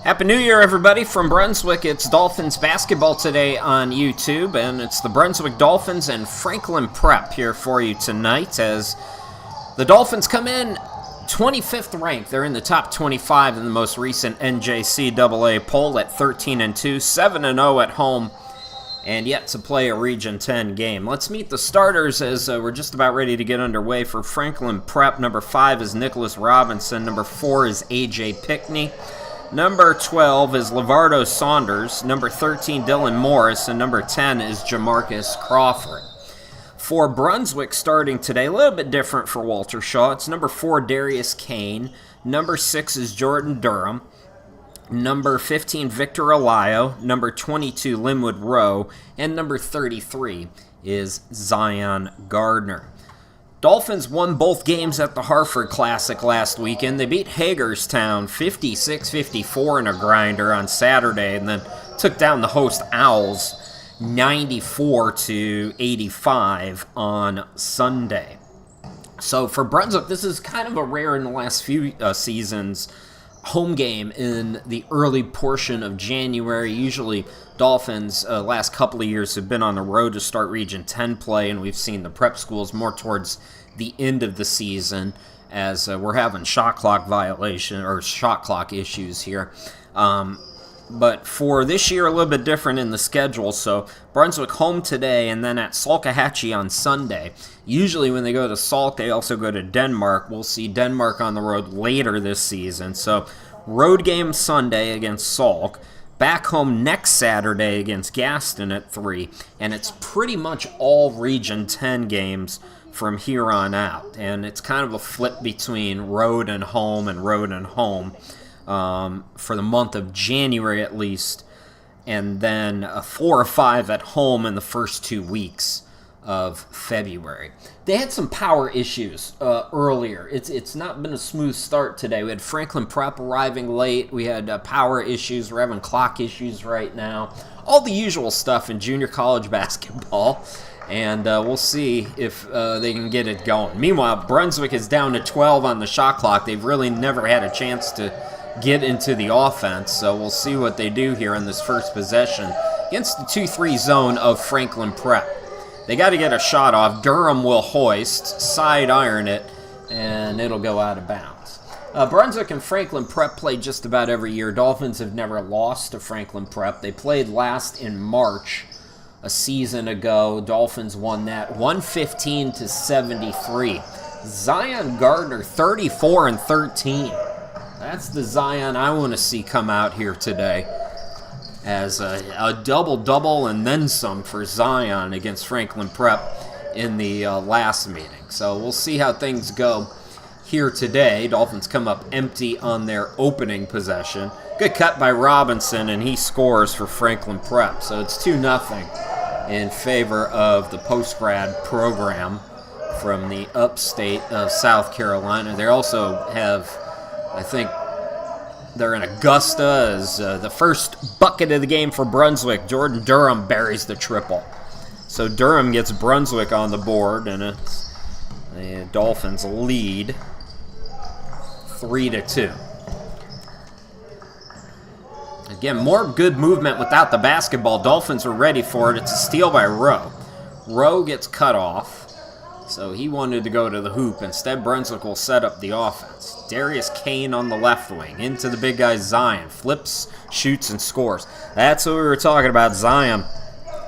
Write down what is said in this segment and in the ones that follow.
Happy New Year, everybody, from Brunswick. It's Dolphins basketball today on YouTube, and it's the Brunswick Dolphins and Franklin Prep here for you tonight as the Dolphins come in 25th ranked. They're in the top 25 in the most recent NJCAA poll at 13-2, 7-0 at home, and yet to play a Region 10 game. Let's meet the starters as we're just about ready to get underway. For Franklin Prep, number 5 is Nicholas Robinson, number 4 is A.J. Pickney, number 12 is Lavardo Saunders, number 13 Dylan Morris, and number 10 is Jamarcus Crawford. For Brunswick starting today, a little bit different for Walter Shaw. It's number 4 Darius Kane, number 6 is Jordan Durham, number 15 Victor Alayo, number 22 Linwood Rowe, and number 33 is Zion Gardner. Dolphins won both games at the Hartford Classic last weekend. They beat Hagerstown 56-54 in a grinder on Saturday, and then took down the host Owls 94-85 on Sunday. So for Brunswick, this is kind of a rare in the last few seasons home game in the early portion of January. Usually Dolphins last couple of years have been on the road to start Region 10 play, and we've seen the prep schools more towards the end of the season as we're having shot clock issues here. But for this year, a little bit different in the schedule. So Brunswick home today and then at Salkehatchie on Sunday. Usually when they go to Salk, they also go to Denmark. We'll see Denmark on the road later this season. So road game Sunday against Salk. Back home next Saturday against Gaston at 3. And it's pretty much all Region 10 games from here on out. And it's kind of a flip between road and home and road and home. For the month of January at least, and then 4 or 5 at home in the first 2 weeks of February. They had some power issues earlier. It's not been a smooth start today. We had Franklin Prep arriving late. We had power issues. We're having clock issues right now. All the usual stuff in junior college basketball. And we'll see if they can get it going. Meanwhile, Brunswick is down to 12 on the shot clock. They've really never had a chance to get into the offense, so we'll see what they do here in this first possession against the 2-3 zone of Franklin Prep. They got to get a shot off. Durham will hoist, side iron it, and it'll go out of bounds. Brunswick and Franklin Prep play just about every year. Dolphins have never lost to Franklin Prep. They played last in March a season ago. Dolphins won that 115-73. Zion Gardner 34-13. That's the Zion I want to see come out here today as a double-double and then some for Zion against Franklin Prep in the last meeting. So we'll see how things go here today. Dolphins come up empty on their opening possession. Good cut by Robinson, and he scores for Franklin Prep. So it's 2-0 in favor of the post-grad program from the upstate of South Carolina. They also have, I think they're in Augusta as the first bucket of the game for Brunswick. Jordan Durham buries the triple. So Durham gets Brunswick on the board, and it's the Dolphins lead 3-2. Again, more good movement without the basketball. Dolphins are ready for it. It's a steal by Rowe. Rowe gets cut off. So he wanted to go to the hoop. Instead, Brunswick will set up the offense. Darius Kane on the left wing. Into the big guy Zion. Flips, shoots, and scores. That's what we were talking about, Zion.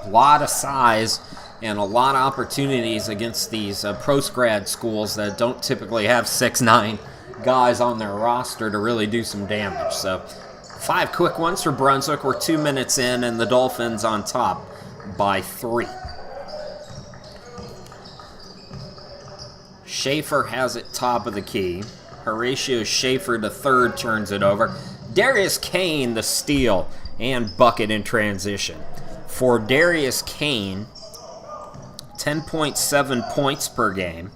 A lot of size and a lot of opportunities against these post-grad schools that don't typically have 6'9" guys on their roster to really do some damage. So 5 quick ones for Brunswick. We're 2 minutes in, and the Dolphins on top by 3. Schaefer has it top of the key. Horatio Schaefer, the third, turns it over. Darius Kane, the steal and bucket in transition. For Darius Kane, 10.7 points per game.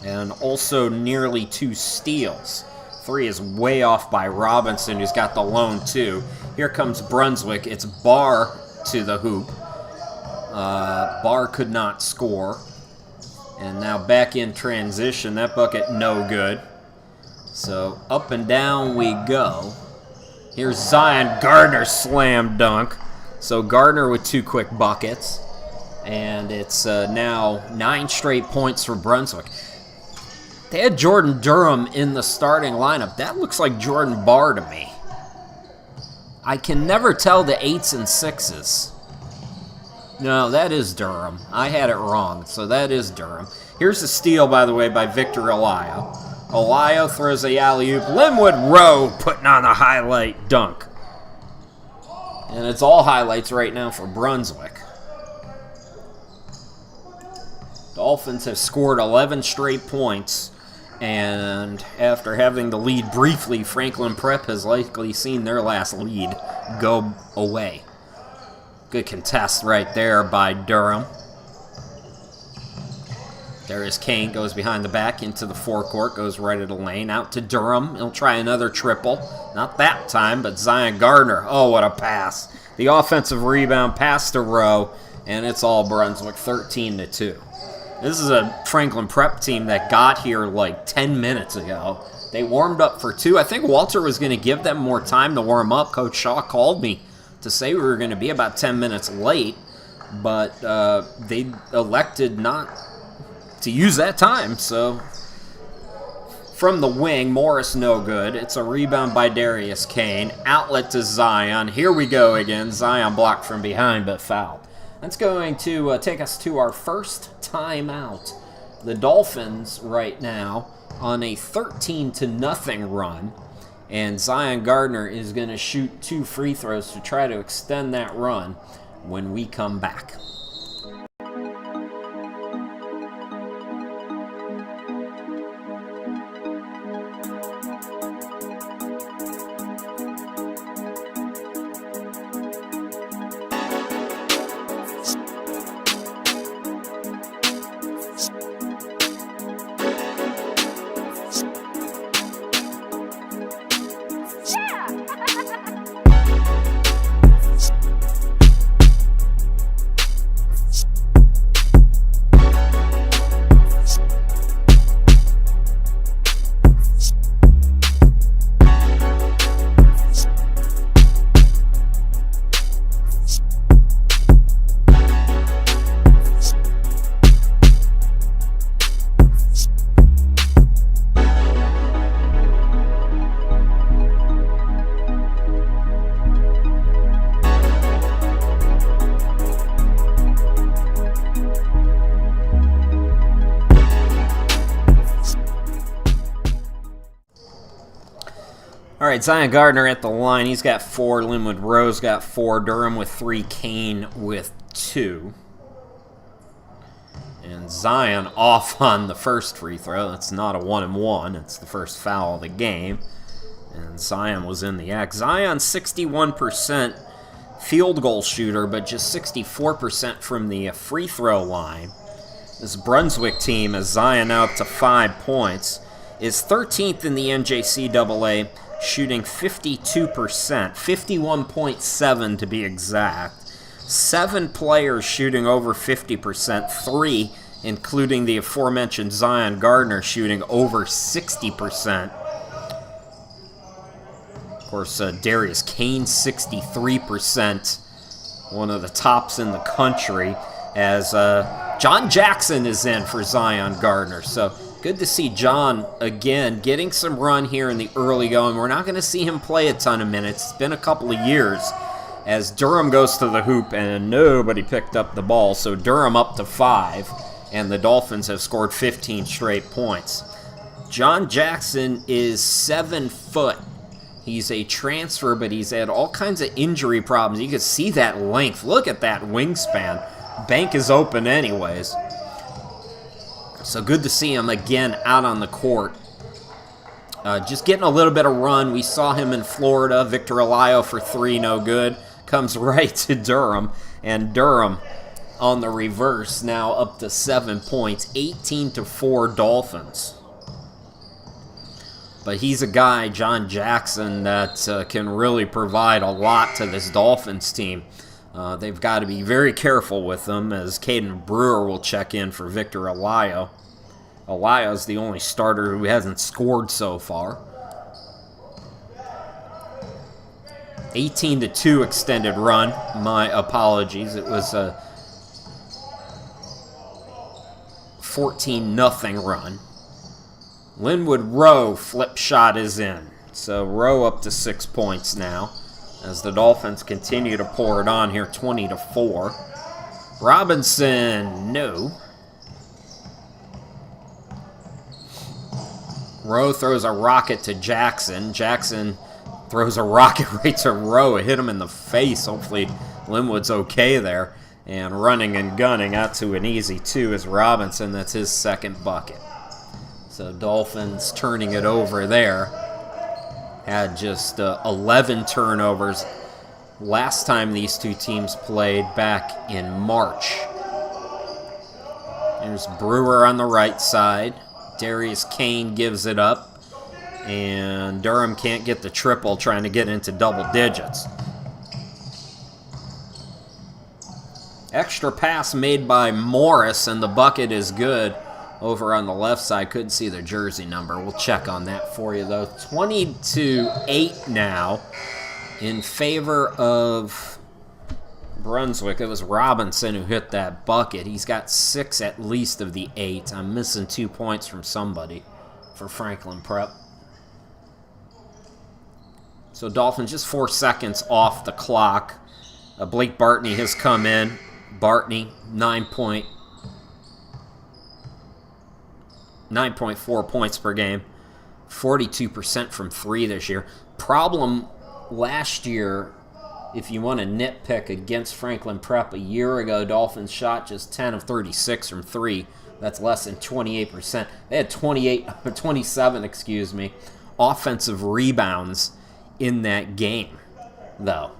And also nearly 2 steals. 3 is way off by Robinson, who's got the lone 2. Here comes Brunswick. It's Barr to the hoop. Barr could not score. And now back in transition. That bucket no good. So up and down we go. Here's Zion Gardner slam dunk. So Gardner with 2 quick buckets. And it's now 9 straight points for Brunswick. They had Jordan Durham in the starting lineup. That looks like Jordan Barr to me. I can never tell the 8s and 6s. No, that is Durham. I had it wrong, so that is Durham. Here's a steal, by the way, by Victor Alayo. Alayo throws a alley-oop. Linwood Rowe putting on a highlight dunk. And it's all highlights right now for Brunswick. Dolphins have scored 11 straight points. And after having the lead briefly, Franklin Prep has likely seen their last lead go away. Good contest right there by Durham. Darius Kane goes behind the back into the forecourt, goes right at the lane, out to Durham. He'll try another triple. Not that time, but Zion Gardner. Oh, what a pass. The offensive rebound, pass to Rowe, and it's all Brunswick, 13-2. This is a Franklin Prep team that got here like 10 minutes ago. They warmed up for 2. I think Walter was going to give them more time to warm up. Coach Shaw called me to say we were going to be about 10 minutes late, but they elected not to use that time. So from the wing, Morris no good. It's a rebound by Darius Kane. Outlet to Zion. Here we go again. Zion blocked from behind but fouled. That's going to take us to our first timeout. The Dolphins right now on a 13-0 run. And Zion Gardner is going to shoot 2 free throws to try to extend that run when we come back. All right, Zion Gardner at the line. He's got 4. Linwood Rowe's got 4. Durham with 3. Kane with 2. And Zion off on the first free throw. That's not a 1-and-1. It's the first foul of the game. And Zion was in the act. Zion 61% field goal shooter, but just 64% from the free throw line. This Brunswick team, as Zion now up to 5 points, is 13th in the NJCAA, shooting 52%, 51.7 to be exact. 7 players shooting over 50%, 3, including the aforementioned Zion Gardner, shooting over 60%. Of course, Darius Kane, 63%, one of the tops in the country, as John Jackson is in for Zion Gardner. So good to see John, again, getting some run here in the early going. We're not going to see him play a ton of minutes. It's been a couple of years as Durham goes to the hoop and nobody picked up the ball. So Durham up to 5, and the Dolphins have scored 15 straight points. John Jackson is 7 foot. He's a transfer, but he's had all kinds of injury problems. You can see that length. Look at that wingspan. Bank is open anyways. So good to see him again out on the court. Just getting a little bit of run. We saw him in Florida. Victor Alayo for 3, no good. Comes right to Durham. And Durham on the reverse, now up to 7 points. 18-4 Dolphins. But he's a guy, John Jackson, that can really provide a lot to this Dolphins team. They've got to be very careful with them, as Caden Brewer will check in for Victor Alayo. Alayo's the only starter who hasn't scored so far. 18-2 extended run. My apologies. It was a 14-0 run. Linwood Rowe flip shot is in. So Rowe up to 6 points now as the Dolphins continue to pour it on here, 20-4. Robinson, no. Rowe throws a rocket to Jackson. Jackson throws a rocket right to Rowe. It hit him in the face. Hopefully Linwood's okay there. And running and gunning out to an easy 2 is Robinson. That's his second bucket. So Dolphins turning it over there. Had just 11 turnovers last time these two teams played back in March. There's Brewer on the right side. Darius Kane gives it up. And Durham can't get the triple, trying to get into double digits. Extra pass made by Morris, and the bucket is good. Over on the left side, couldn't see the jersey number. We'll check on that for you, though. 20-8 now in favor of Brunswick. It was Robinson who hit that bucket. He's got 6 at least of the 8. I'm missing 2 points from somebody for Franklin Prep. So Dolphins just 4 seconds off the clock. Blake Bartney has come in. Bartney, 9.4 points per game, 42% from 3 this year. Problem last year, if you want to nitpick against Franklin Prep, a year ago, Dolphins shot just 10 of 36 from 3. That's less than 28%. They had 27 offensive rebounds in that game, though.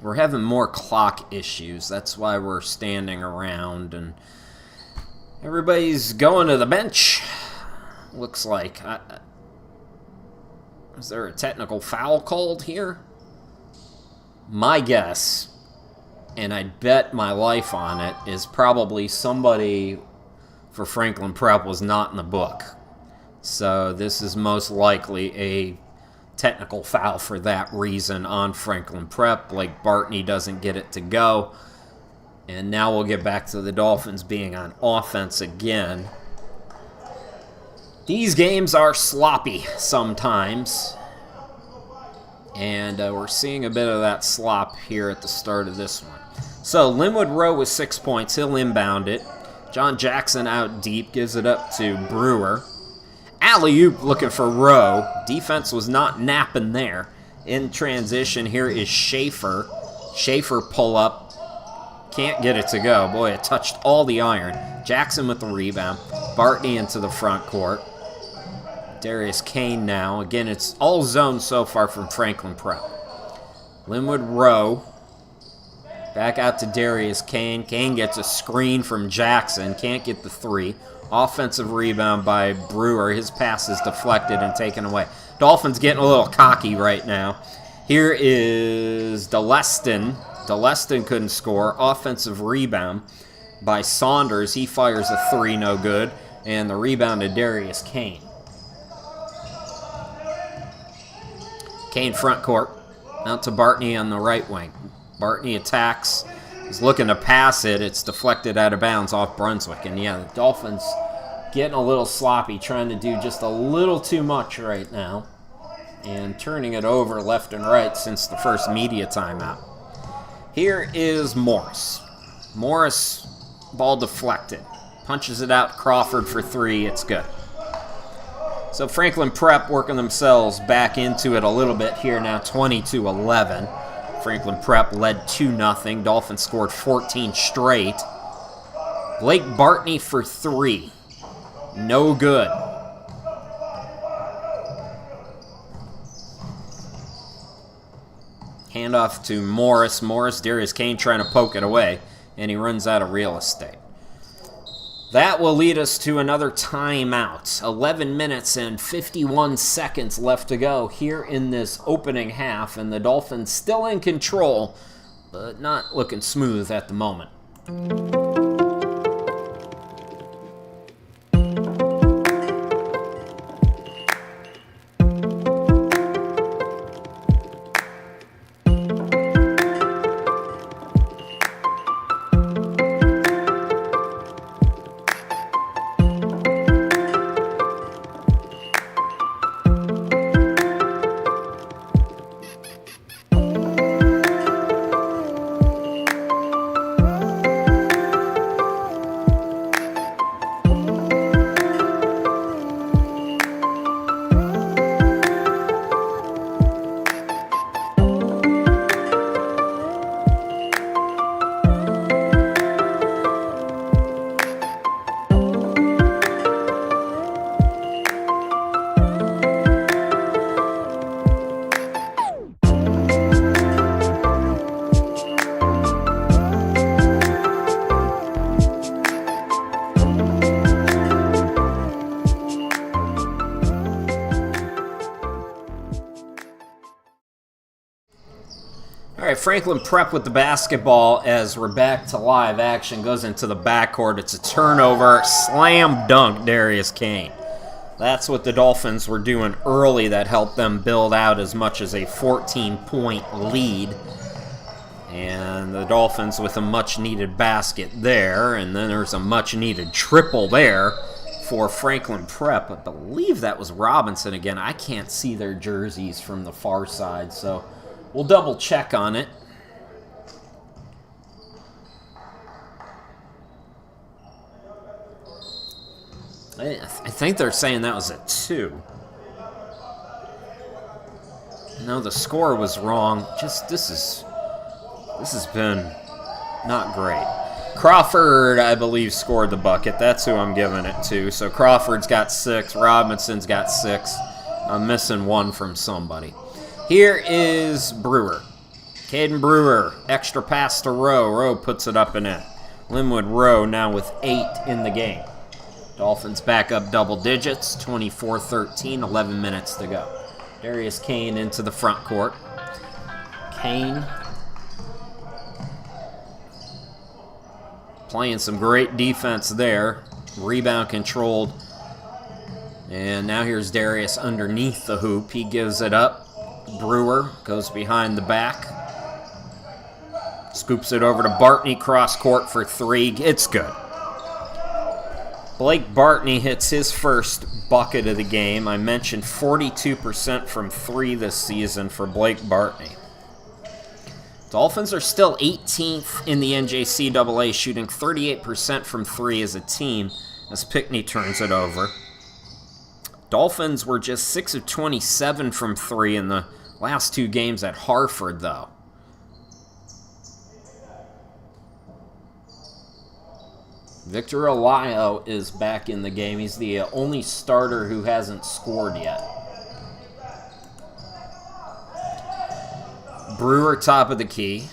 We're having more clock issues. That's why we're standing around and everybody's going to the bench. Looks like. Is there a technical foul called here? My guess, and I'd bet my life on it, is probably somebody for Franklin Prep was not in the book. So this is most likely a technical foul for that reason on Franklin Prep. Blake Bartney doesn't get it to go. And now we'll get back to the Dolphins being on offense again. These games are sloppy sometimes. And we're seeing a bit of that slop here at the start of this one. So Linwood Rowe with 6 points. He'll inbound it. John Jackson out deep. Gives it up to Brewer. Alley-oop looking for Rowe. Defense was not napping there. In transition, here is Schaefer. Schaefer pull up. Can't get it to go. Boy, it touched all the iron. Jackson with the rebound. Bartney into the front court. Darius Kane now. Again, it's all zone so far from Franklin Prep. Linwood Rowe. Back out to Darius Kane. Kane gets a screen from Jackson. Can't get the 3. Offensive rebound by Brewer. His pass is deflected and taken away. Dolphins getting a little cocky right now. Here is DeLeston. DeLeston couldn't score. Offensive rebound by Saunders. He fires a 3, no good. And the rebound to Darius Kane. Kane front court. Out to Bartney on the right wing. Bartney attacks. He's looking to pass it. It's deflected out of bounds off Brunswick. And yeah, the Dolphins getting a little sloppy, trying to do just a little too much right now. And turning it over left and right since the first media timeout. Here is Morris. Morris, ball deflected. Punches it out, Crawford for 3. It's good. So Franklin Prep working themselves back into it a little bit here now, 20-11. Franklin Prep led 2-0. Dolphins scored 14 straight. Blake Bartney for 3. No good. Handoff to Morris. Darius Kane trying to poke it away, and he runs out of real estate. That will lead us to another timeout. 11 minutes and 51 seconds left to go here in this opening half, and the Dolphins still in control, but not looking smooth at the moment. All right, Franklin Prep with the basketball as we're back to live action. Goes into the backcourt. It's a turnover. Slam dunk, Darius Kane. That's what the Dolphins were doing early that helped them build out as much as a 14-point lead. And the Dolphins with a much-needed basket there. And then there's a much-needed triple there for Franklin Prep. I believe that was Robinson again. I can't see their jerseys from the far side, so we'll double check on it. I think they're saying that was a 2. No, the score was wrong. Just this has been not great. Crawford, I believe, scored the bucket. That's who I'm giving it to. So Crawford's got 6. Robinson's got 6. I'm missing 1 from somebody. Here is Brewer. Caden Brewer, extra pass to Rowe. Rowe puts it up and in. Linwood Rowe now with 8 in the game. Dolphins back up double digits, 24-13, 11 minutes to go. Darius Kane into the front court. Kane playing some great defense there. Rebound controlled. And now here's Darius underneath the hoop. He gives it up. Brewer goes behind the back. Scoops it over to Bartney, cross court for 3. It's good. Blake Bartney hits his first bucket of the game. I mentioned 42% from 3 this season for Blake Bartney. Dolphins are still 18th in the NJCAA, shooting 38% from 3 as a team as Pickney turns it over. Dolphins were just 6 of 27 from 3 in the last 2 games at Hartford, though. Victor Alayo is back in the game. He's the only starter who hasn't scored yet. Brewer top of the key.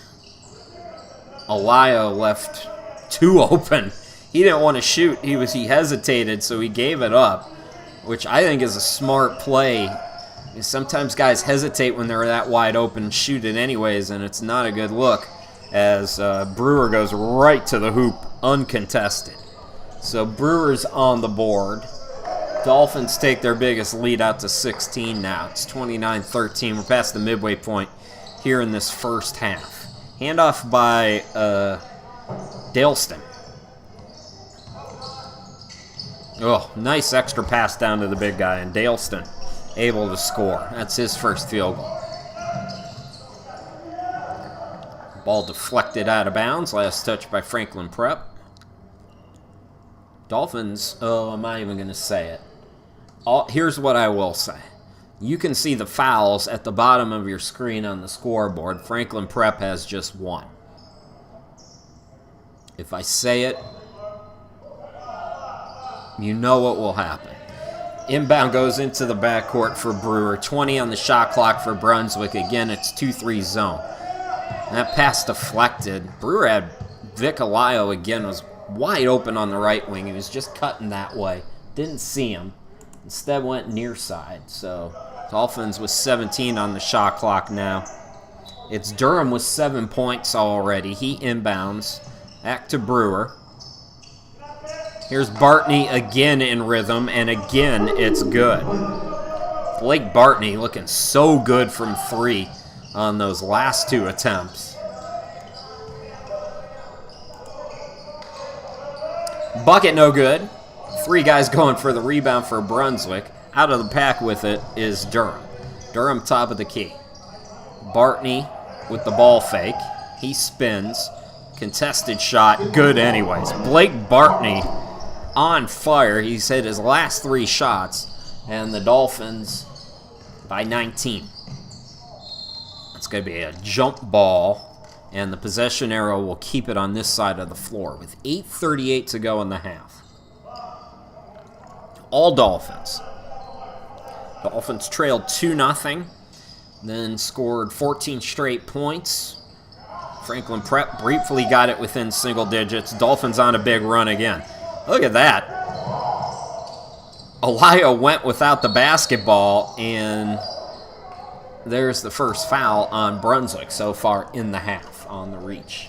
Alayo left 2 open. He didn't want to shoot. He hesitated, so he gave it up, which I think is a smart play. Sometimes guys hesitate when they're that wide open, shoot it anyways, and it's not a good look as Brewer goes right to the hoop uncontested. So Brewer's on the board. Dolphins take their biggest lead out to 16 now. It's 29-13. We're past the midway point here in this first half. Handoff by Daleston. Oh, nice extra pass down to the big guy, and Daleston able to score. That's his first field goal. Ball deflected out of bounds. Last touch by Franklin Prep. Dolphins, I'm not even going to say it. Here's what I will say. You can see the fouls at the bottom of your screen on the scoreboard. Franklin Prep has just 1. If I say it, you know what will happen. Inbound goes into the backcourt for Brewer. 20 on the shot clock for Brunswick. Again, it's 2-3 zone. And that pass deflected. Brewer had Vic Alayo again, was wide open on the right wing. He was just cutting that way. Didn't see him. Instead went near side. So Dolphins with 17 on the shot clock now. It's Durham with 7 points already. He inbounds. Back to Brewer. Here's Bartney again in rhythm, and again it's good. Blake Bartney looking so good from 3 on those last 2 attempts. Bucket no good. 3 guys going for the rebound for Brunswick. Out of the pack with it is Durham. Durham top of the key. Bartney with the ball fake. He spins. Contested shot. Good anyways. Blake Bartney on fire. He's hit his last 3 shots. And the Dolphins by 19. It's going to be a jump ball. And the possession arrow will keep it on this side of the floor with 8:38 to go in the half. All Dolphins. Dolphins trailed 2-0. Then scored 14 straight points. Franklin Prep briefly got it within single digits. Dolphins on a big run again. Look at that. Elia went without the basketball, and there's the first foul on Brunswick so far in the half on the reach.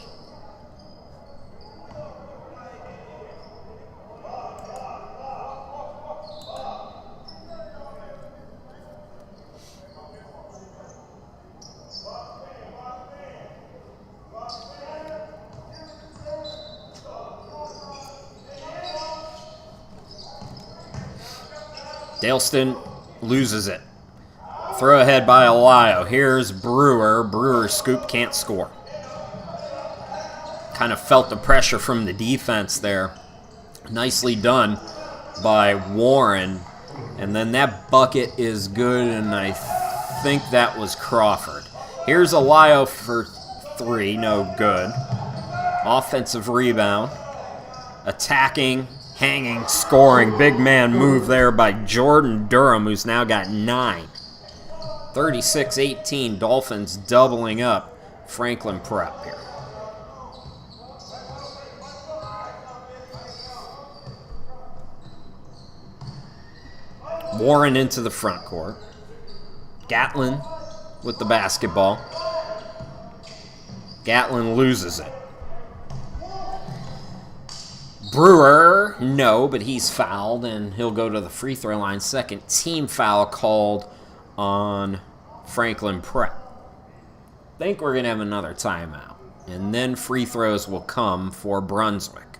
Daleston loses it. Throw ahead by Elia. Here's Brewer. Brewer scoop, can't score. Kind of felt the pressure from the defense there. Nicely done by Warren. And then that bucket is good, and I think that was Crawford. Here's Elia for 3, no good. Offensive rebound. Attacking. Hanging, scoring, big man move there by Jordan Durham, who's now got 9. 36-18, Dolphins doubling up Franklin Prep here. Warren into the front court. Gatlin with the basketball. Gatlin loses it. Brewer, no, but he's fouled, and he'll go to the free throw line. Second team foul called on Franklin Prep. Think we're going to have another timeout, and then free throws will come for Brunswick.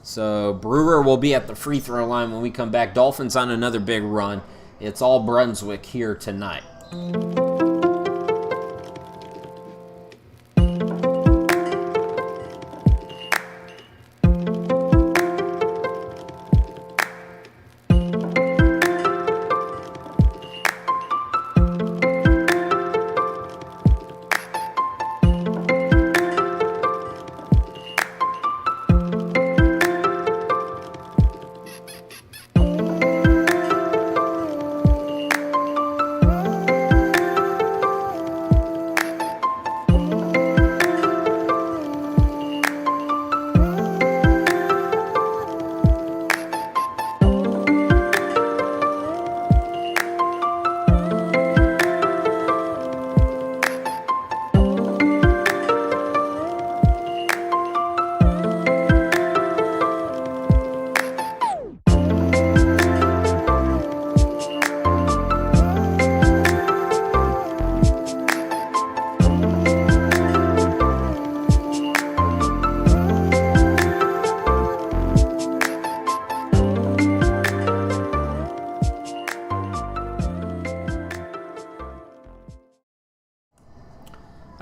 So Brewer will be at the free throw line when we come back. Dolphins on another big run. It's all Brunswick here tonight.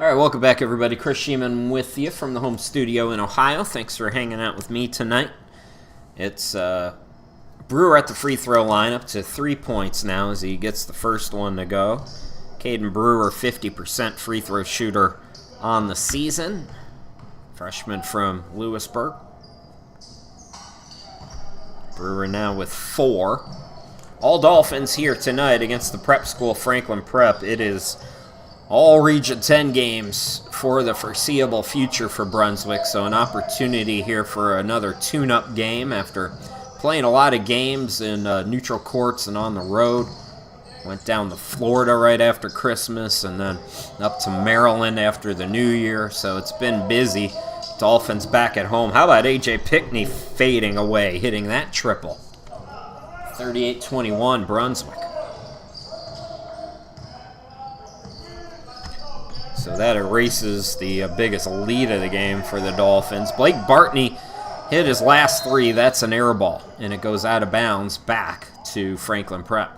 All right, welcome back, everybody. Chris Sheeman with you from the home studio in Ohio. Thanks for hanging out with me tonight. It's Brewer at the free throw line, up to 3 points now as he gets the first one to go. Caden Brewer, 50% free throw shooter on the season. Freshman from Lewisburg. Brewer now with 4. All Dolphins here tonight against the prep school, Franklin Prep. It is all Region 10 games for the foreseeable future for Brunswick, so an opportunity here for another tune-up game after playing a lot of games in neutral courts and on the road. Went down to Florida right after Christmas and then up to Maryland after the New Year, so it's been busy. Dolphins back at home. How about A.J. Pickney fading away, hitting that triple? 38-21 Brunswick. So that erases the biggest lead of the game for the Dolphins. Blake Bartney hit his last three. That's an air ball, and it goes out of bounds back to Franklin Prep.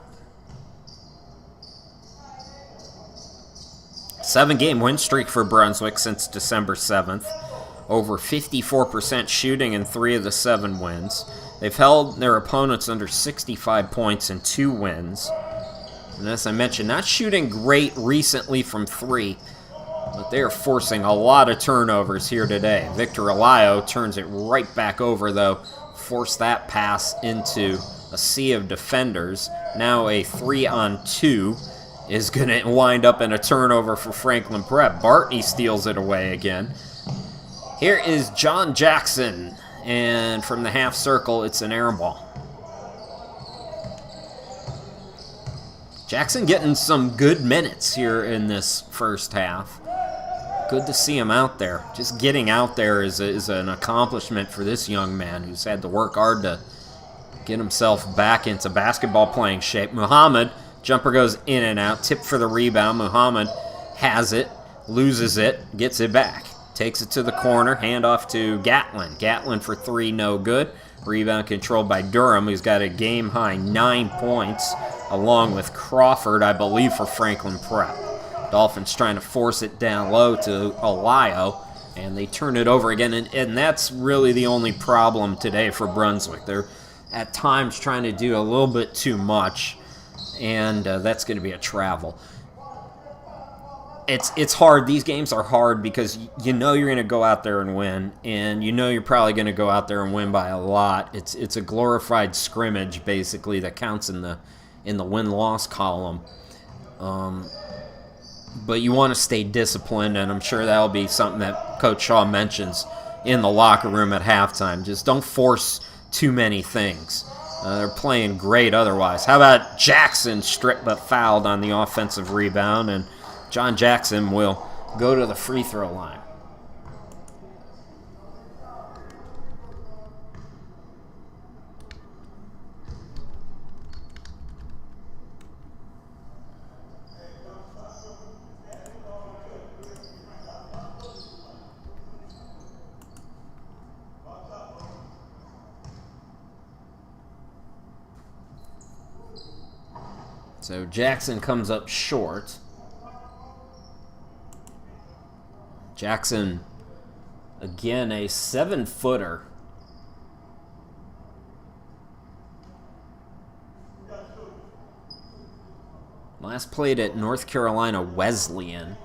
7-game win streak for Brunswick since December 7th. Over 54% shooting in 3 of the 7 wins. They've held their opponents under 65 points in 2 wins. And as I mentioned, not shooting great recently from 3, but they are forcing a lot of turnovers here today. Victor Alayo turns it right back over, though. Forced that pass into a sea of defenders. Now a 3-on-2 is going to wind up in a turnover for Franklin Prep. Bartney steals it away again. Here is John Jackson, and from the half circle, it's an air ball. Jackson getting some good minutes here in this first half. Good to see him out there. Just getting out there is an accomplishment for this young man who's had to work hard to get himself back into basketball playing shape. Muhammad, jumper goes in and out, tip for the rebound. Muhammad has it, loses it, gets it back. Takes it to the corner, handoff to Gatlin. Gatlin for 3, no good. Rebound controlled by Durham, who's got a game-high 9 points, along with Crawford, I believe, for Franklin Prep. Dolphins trying to force it down low to Alayo, and they turn it over again. And that's really the only problem today for Brunswick. They're at times trying to do a little bit too much, and that's going to be a travel. It's hard. These games are hard because you know you're going to go out there and win, and you know you're probably going to go out there and win by a lot. It's a glorified scrimmage basically that counts in the win-loss column. But you want to stay disciplined, and I'm sure that'll be something that Coach Shaw mentions in the locker room at halftime. Just don't force too many things. They're playing great otherwise. How about Jackson stripped but fouled on the offensive rebound, and John Jackson will go to the free throw line. So Jackson comes up short. Jackson, again, a 7-footer. Last played at North Carolina Wesleyan.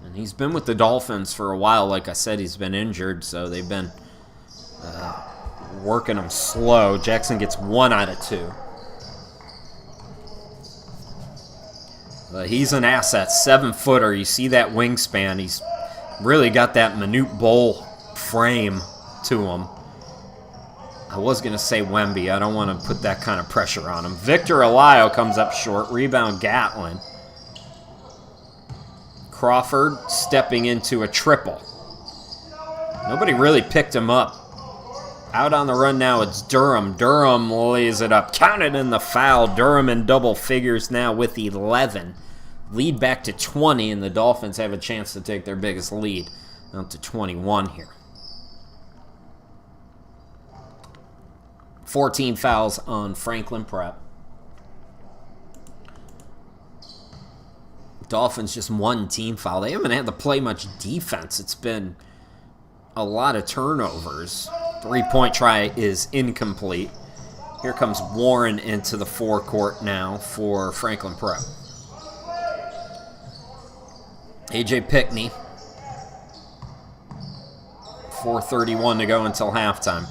And he's been with the Dolphins for a while. Like I said, he's been injured, so they've been working him slow. Jackson gets 1 out of 2. He's an asset, 7-footer. You see that wingspan. He's really got that Manute Bol frame to him. I was going to say Wemby. I don't want to put that kind of pressure on him. Victor Alayo comes up short. Rebound Gatlin. Crawford stepping into a triple. Nobody really picked him up. Out on the run now, it's Durham. Durham lays it up. Counted in the foul. Durham in double figures now with 11. Lead back to 20, and the Dolphins have a chance to take their biggest lead out to 21 here. 14 fouls on Franklin Prep. Dolphins just 1 team foul. They haven't had to play much defense. It's been a lot of turnovers. 3-point try is incomplete. Here comes Warren into the forecourt now for Franklin Prep. A.J. Pickney. 4:31 to go until halftime.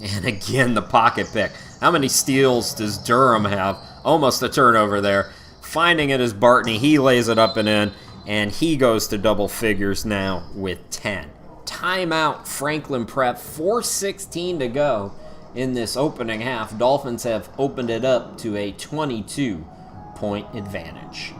And again, the pocket pick. How many steals does Durham have? Almost a turnover there. Finding it is Bartney. He lays it up and in, and he goes to double figures now with 10. Timeout, Franklin Prep. 4:16 to go in this opening half. Dolphins have opened it up to a 22-point point advantage.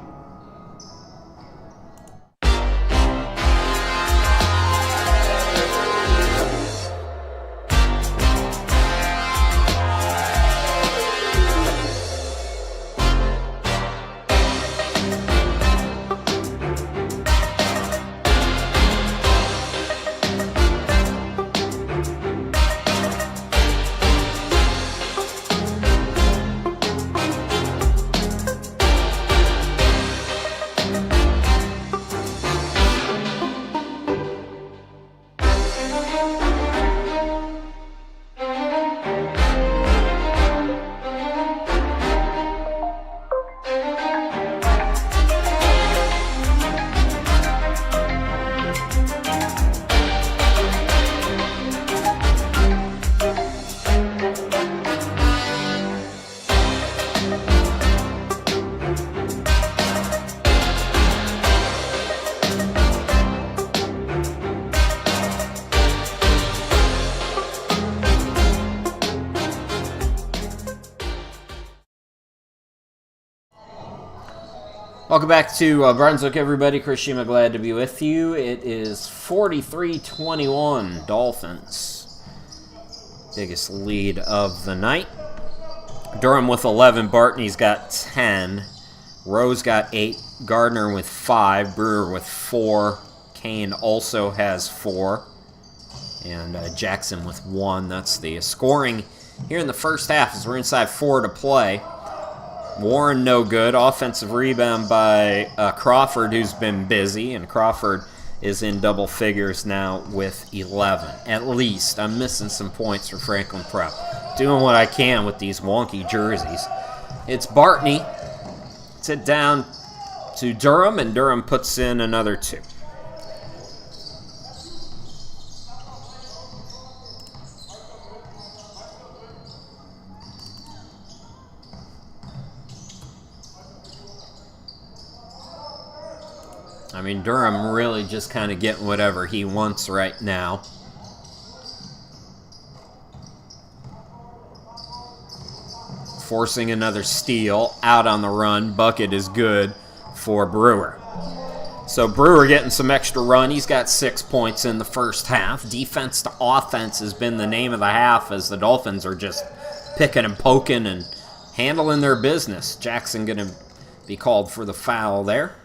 Welcome back to Brunswick, everybody. Chris Shima, glad to be with you. It is 43-21 Dolphins. Biggest lead of the night. Durham with 11. Bartney's got 10. Rose got 8. Gardner with 5. Brewer with 4. Kane also has 4. And Jackson with 1. That's the scoring here in the first half as we're inside 4 to play. Warren no good. Offensive rebound by Crawford, who's been busy, and Crawford is in double figures now with 11. At least. I'm missing some points for Franklin Prep. Doing what I can with these wonky jerseys. It's Bartney. It's it down to Durham, and Durham puts in another 2. I mean, Durham really just kind of getting whatever he wants right now. Forcing another steal. Out on the run. Bucket is good for Brewer. So Brewer getting some extra run. He's got 6 points in the first half. Defense to offense has been the name of the half as the Dolphins are just picking and poking and handling their business. Jackson going to be called for the foul there.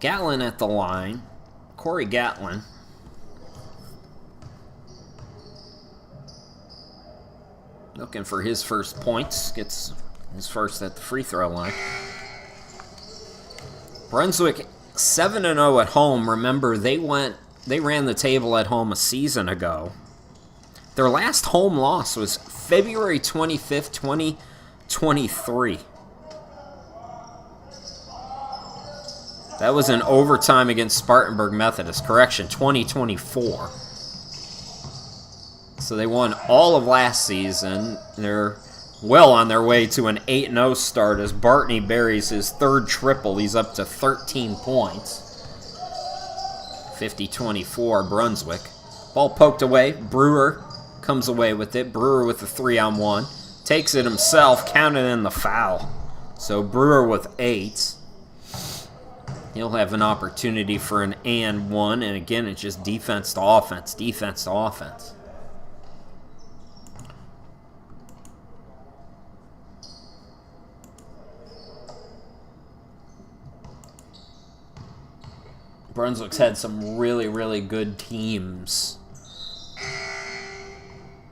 Gatlin at the line. Corey Gatlin. Looking for his first points. Gets his first at the free throw line. Brunswick 7-0 at home. Remember, they ran the table at home a season ago. Their last home loss was February 25th, 2023. That was in overtime against Spartanburg Methodist. Correction, 2024. So they won all of last season. They're well on their way to an 8-0 start as Bartney buries his third triple. He's up to 13 points. 50-24 Brunswick. Ball poked away. Brewer comes away with it. Brewer with the 3-on-1. Takes it himself, counted in the foul. So Brewer with 8. He'll have an opportunity for an and 1, and again, it's just defense to offense, defense to offense. Brunswick's had some really, really good teams.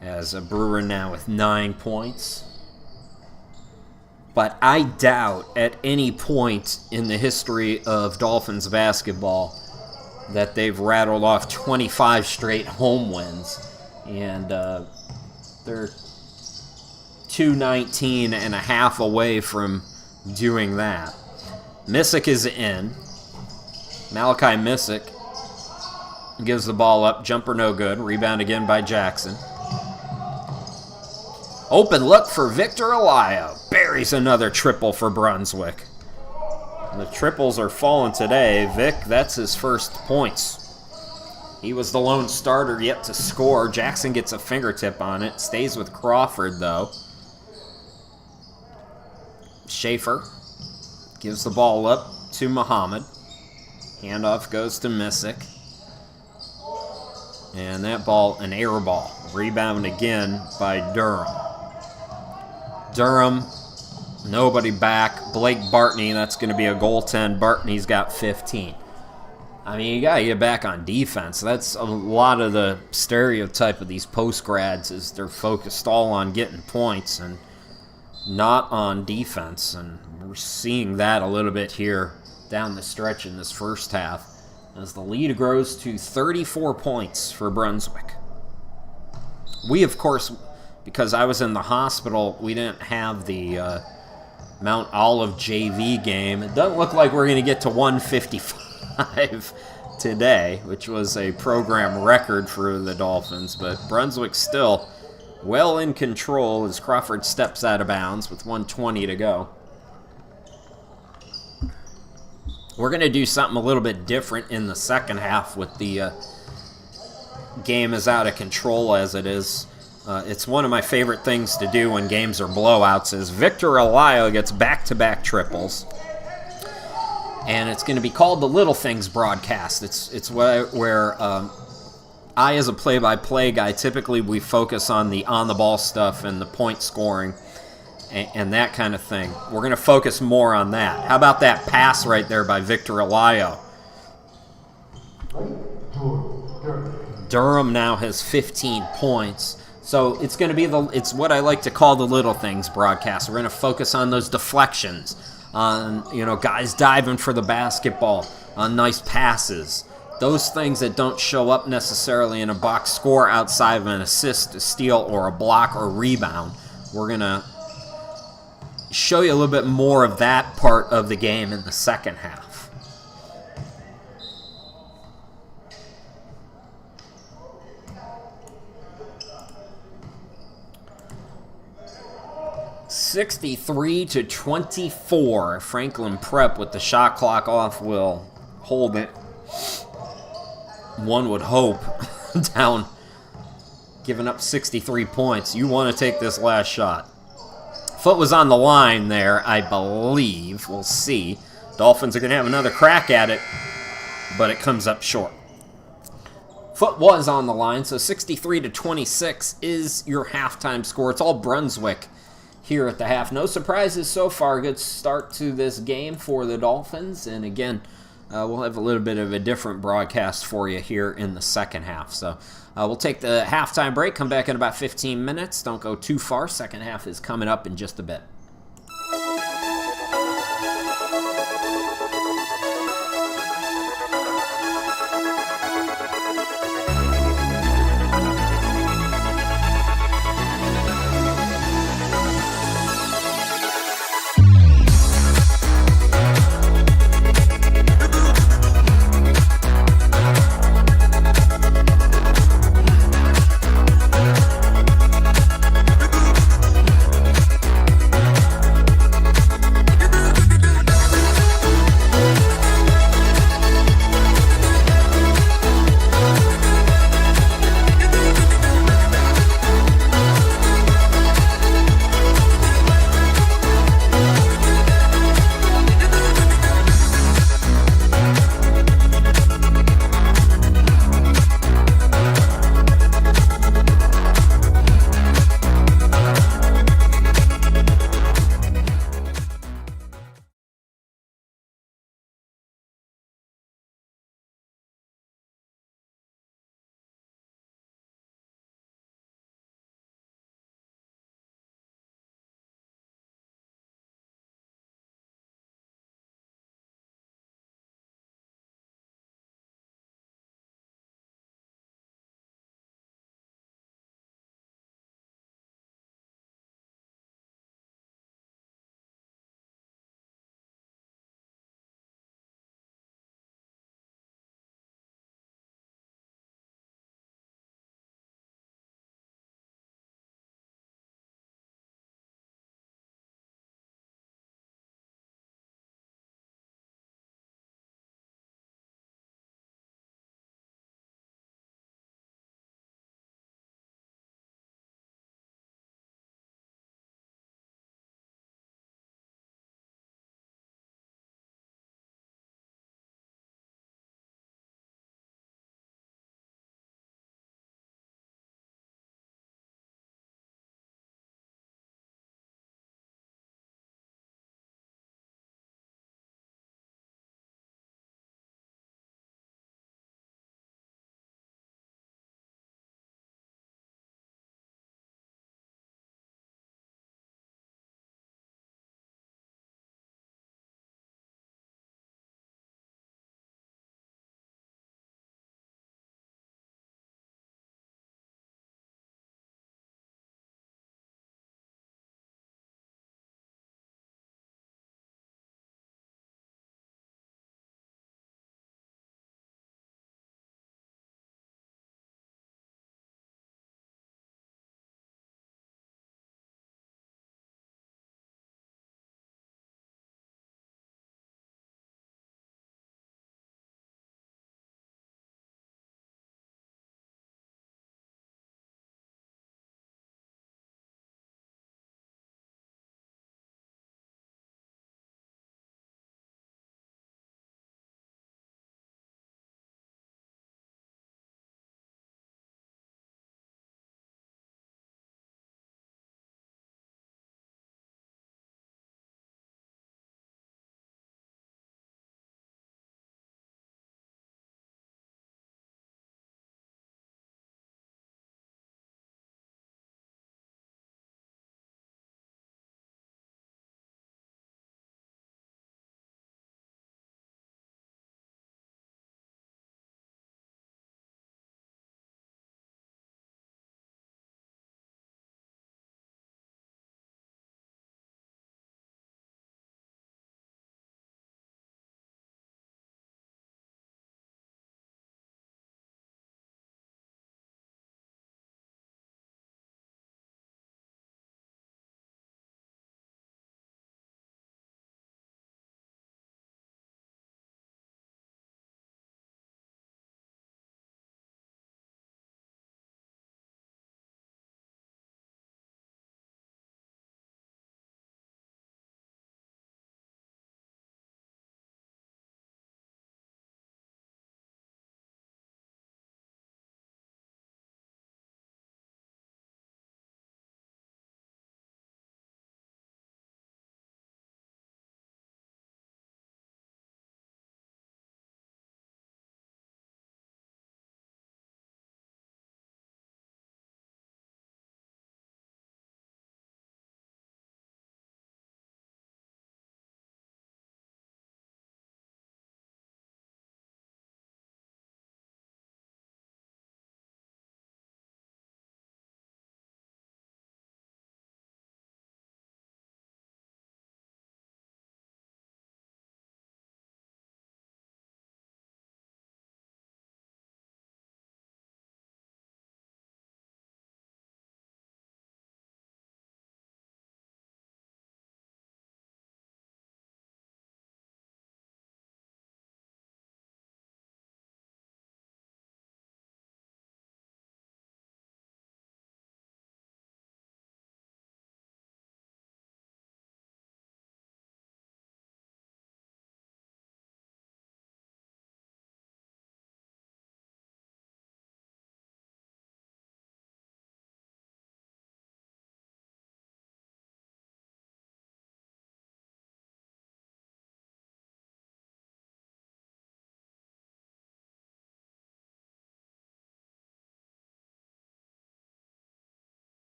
As a Brewer now with 9 points. But I doubt at any point in the history of Dolphins basketball that they've rattled off 25 straight home wins. And they're 219 and a half away from doing that. Missick is in. Malachi Missick gives the ball up. Jumper no good. Rebound again by Jackson. Open look for Victor Alayo. Buries another triple for Brunswick. The triples are falling today. Vic, that's his first points. He was the lone starter yet to score. Jackson gets a fingertip on it. Stays with Crawford, though. Schaefer gives the ball up to Muhammad. Handoff goes to Missick. And that ball, an air ball. Rebound again by Durham. Durham, nobody back. Blake Bartney, that's going to be a goaltend. Bartney's got 15. I mean, you got to get back on defense. That's a lot of the stereotype of these post-grads is they're focused all on getting points and not on defense. And we're seeing that a little bit here down the stretch in this first half as the lead grows to 34 points for Brunswick. We, of course, because I was in the hospital, we didn't have the Mount Olive JV game. It doesn't look like we're going to get to 155 today, which was a program record for the Dolphins, but Brunswick still well in control as Crawford steps out of bounds with 1:20 to go. We're going to do something a little bit different in the second half with the game as out of control as it is. It's one of my favorite things to do when games are blowouts is Victor Alayo gets back-to-back triples. And it's going to be called the Little Things broadcast. It's where I, as a play-by-play guy, typically we focus on the on-the-ball stuff and the point scoring and that kind of thing. We're going to focus more on that. How about that pass right there by Victor Alayo? Durham now has 15 points. So it's going to be it's what I like to call the Little Things broadcast. We're going to focus on those deflections, on guys diving for the basketball, on nice passes, those things that don't show up necessarily in a box score outside of an assist, a steal, or a block or rebound. We're going to show you a little bit more of that part of the game in the second half. (63-24). Franklin Prep with the shot clock off will hold it. One would hope. Down, giving up 63 points. You want to take this last shot. Foot was on the line there, I believe. We'll see. Dolphins are going to have another crack at it, but it comes up short. Foot was on the line, so 63-26 is your halftime score. It's all Brunswick here at the half. No surprises so far. Good start to this game for the Dolphins. And again, we'll have a little bit of a different broadcast for you here in the second half. So we'll take the halftime break, come back in about 15 minutes. Don't go too far. Second half is coming up in just a bit.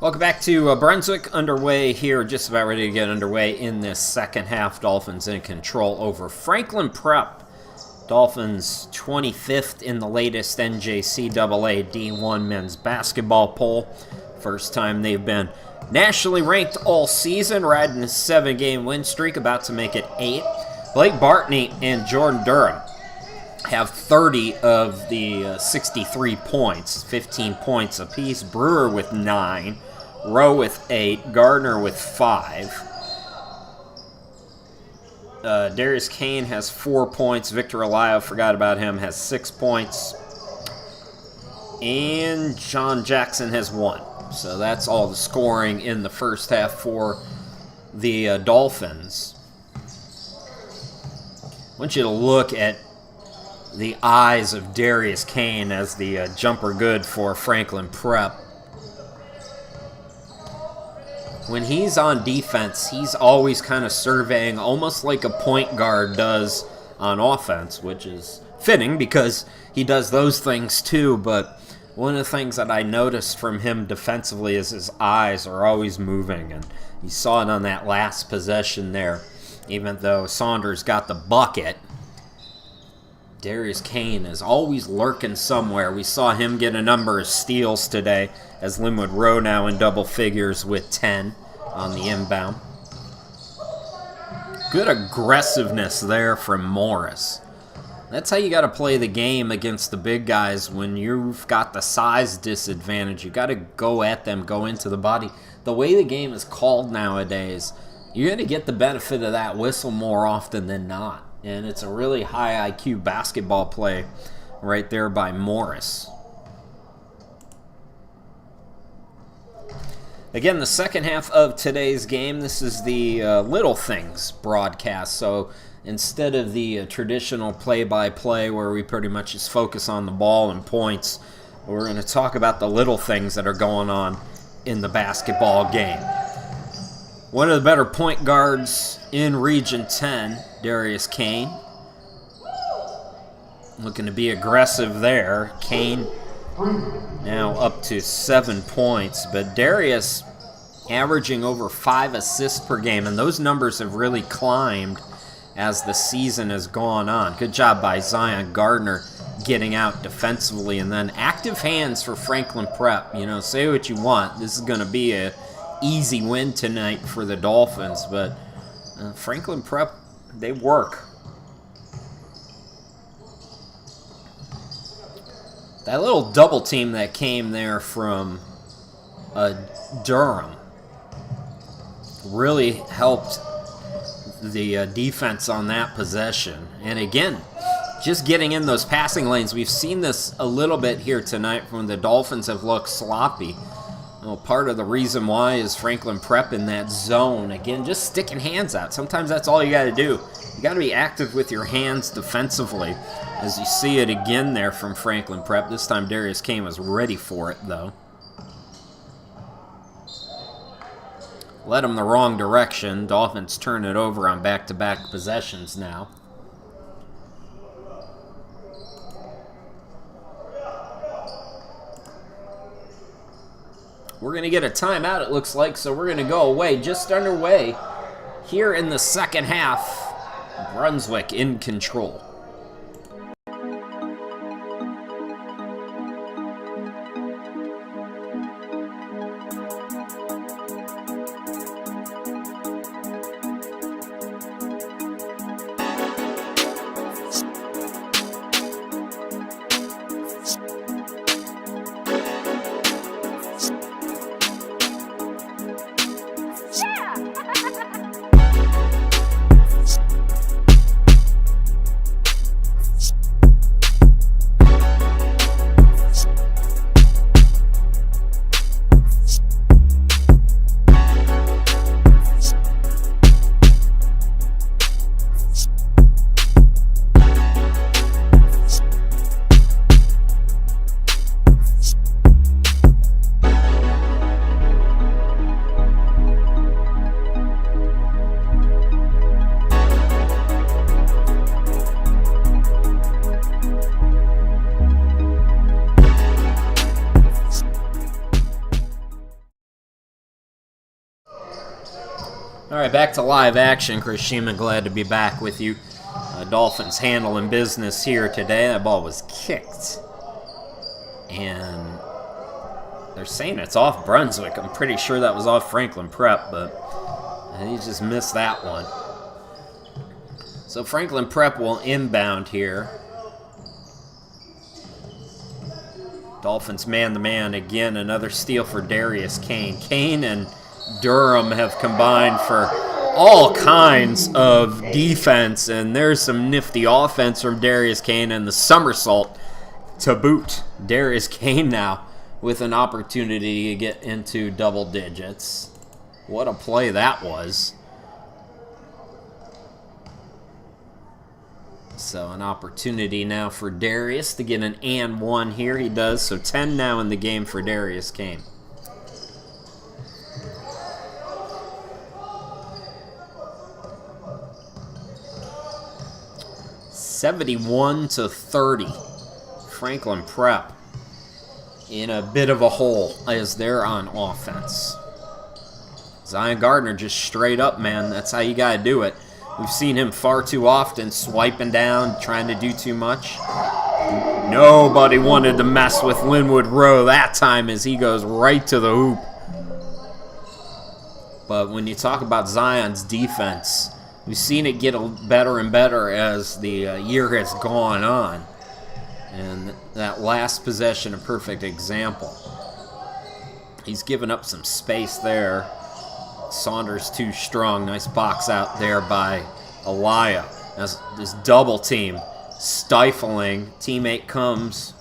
Welcome back to Brunswick, underway here, just about ready to get underway in this second half. Dolphins in control over Franklin Prep. Dolphins 25th in the latest NJCAA D1 men's basketball poll. First time they've been nationally ranked all season, riding a 7-game win streak, about to make it 8. Blake Bartney and Jordan Durham have 30 of the 63 points, 15 points apiece. Brewer with 9. Rowe with 8, Gardner with 5. Darius Kane has 4 points. Victor Elia, forgot about him, has 6 points. And John Jackson has 1. So that's all the scoring in the first half for the Dolphins. I want you to look at the eyes of Darius Kane as the jumper good for Franklin Prep. When he's on defense, he's always kind of surveying, almost like a point guard does on offense, which is fitting because he does those things too. But one of the things that I noticed from him defensively is his eyes are always moving, and you saw it on that last possession there. Even though Saunders got the bucket, Darius Kane is always lurking somewhere. We saw him get a number of steals today, as Linwood Rowe now in double figures with 10 on the inbound. Good aggressiveness there from Morris. That's how you got to play the game against the big guys when you've got the size disadvantage. You got to go at them, go into the body. The way the game is called nowadays, you're going to get the benefit of that whistle more often than not. And it's a really high IQ basketball play right there by Morris. Again, the second half of today's game, this is the Little Things broadcast. So instead of the traditional play-by-play where we pretty much just focus on the ball and points, we're going to talk about the little things that are going on in the basketball game. One of the better point guards in Region 10, Darius Kane. Looking to be aggressive there. Kane now up to 7 points, but Darius averaging over 5 assists per game, and those numbers have really climbed as the season has gone on. Good job by Zion Gardner getting out defensively, and then active hands for Franklin Prep. You know, say what you want. This is going to be a easy win tonight for the Dolphins, but Franklin Prep, they work. That little double team that came there from Durham really helped the defense on that possession. And again, just getting in those passing lanes. We've seen this a little bit here tonight when the Dolphins have looked sloppy. Well, part of the reason why is Franklin Prep in that zone. Again, just sticking hands out. Sometimes that's all you got to do. You got to be active with your hands defensively, as you see it again there from Franklin Prep. This time Darius Kane was ready for it, though. Led him the wrong direction. Dolphins turn it over on back-to-back possessions now. We're going to get a timeout, it looks like, so we're going to go away. Just underway here in the second half. Brunswick in control. All right, back to live action. Chris Shima, glad to be back with you. Dolphins handling business here today. That ball was kicked. And they're saying it's off Brunswick. I'm pretty sure that was off Franklin Prep, but he just missed that one. So Franklin Prep will inbound here. Dolphins man-to-man again. Another steal for Darius Kane. Kane and Durham have combined for all kinds of defense, and there's some nifty offense from Darius Kane and the somersault to boot. Darius Kane now with an opportunity to get into double digits. What a play that was. So an opportunity now for Darius to get an and one here. He does. So 10 now in the game for Darius Kane. (71-30). Franklin Prep in a bit of a hole as they're on offense. Zion Gardner just straight up, man. That's how you got to do it. We've seen him far too often swiping down, trying to do too much. Nobody wanted to mess with Linwood Rowe that time as he goes right to the hoop. But when you talk about Zion's defense, we've seen it get better and better as the year has gone on. And that last possession, a perfect example. He's given up some space there. Saunders too strong. Nice box out there by Elia. As this double team stifling. Teammate comes.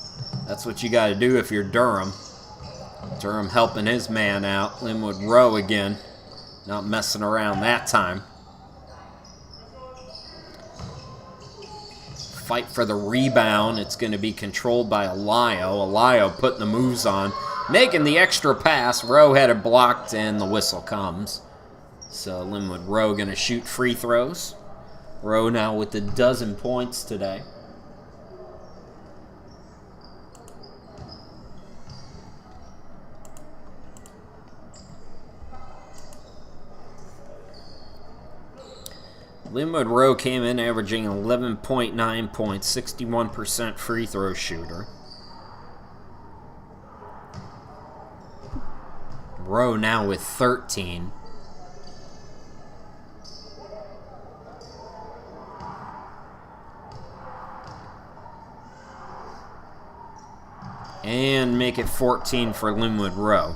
That's what you got to do if you're Durham. Durham helping his man out. Linwood Rowe again. Not messing around that time. Fight for the rebound. It's going to be controlled by Elia. Elia putting the moves on. Making the extra pass. Rowe had it blocked, and the whistle comes. So Linwood Rowe going to shoot free throws. Rowe now with a dozen points today. Linwood Rowe came in averaging 11.9 points, 61% free throw shooter. Rowe now with 13. And make it 14 for Linwood Rowe.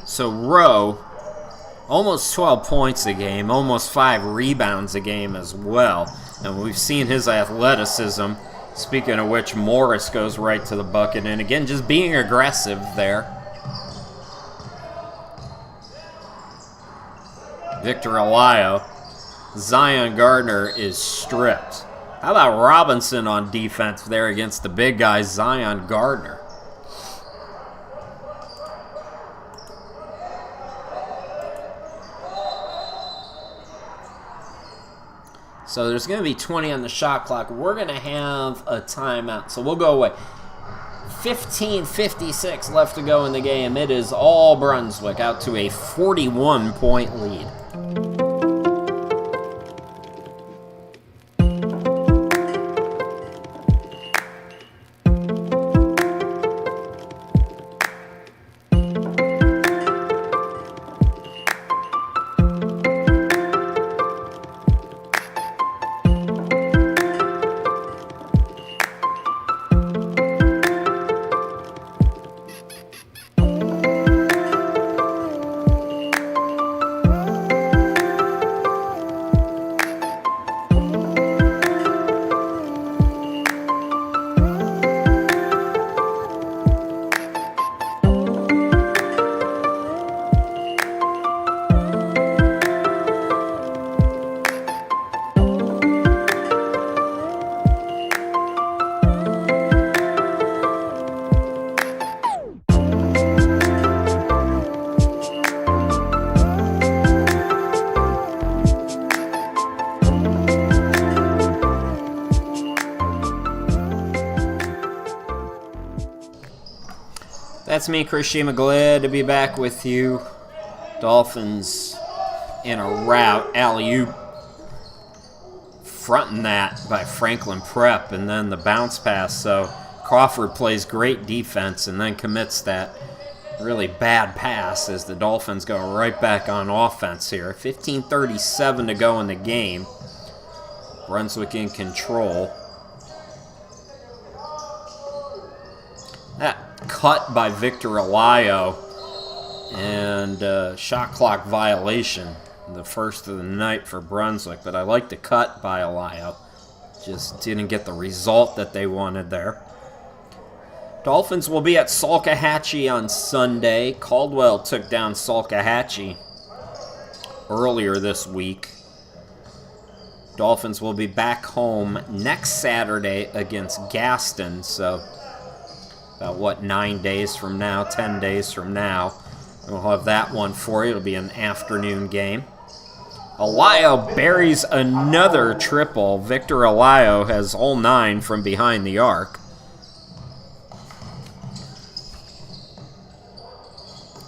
So Rowe, almost 12 points a game, almost 5 rebounds a game as well. And we've seen his athleticism. Speaking of which, Morris goes right to the bucket. And again, just being aggressive there. Victor Elia. Zion Gardner is stripped. How about Robinson on defense there against the big guy, Zion Gardner? So there's going to be 20 on the shot clock. We're going to have a timeout, so we'll go away. 15:56 left to go in the game. It is all Brunswick out to a 41-point lead. That's me, Chris Shima. Glad to be back with you. Dolphins in a route, alley-oop, fronting that by Franklin Prep, and then the bounce pass. So Crawford plays great defense and then commits that really bad pass as the Dolphins go right back on offense here. 15:37 to go in the game. Brunswick in control. That cut by Victor Alayo and shot clock violation, the first of the night for Brunswick. But I like the cut by Alayo. Just didn't get the result that they wanted there. Dolphins will be at Salkehatchie on Sunday. Caldwell took down Salkehatchie earlier this week. Dolphins will be back home next Saturday against Gaston. So about, 9 days from now, 10 days from now. We'll have that one for you. It'll be an afternoon game. Alayo buries another triple. Victor Alayo has all 9 from behind the arc.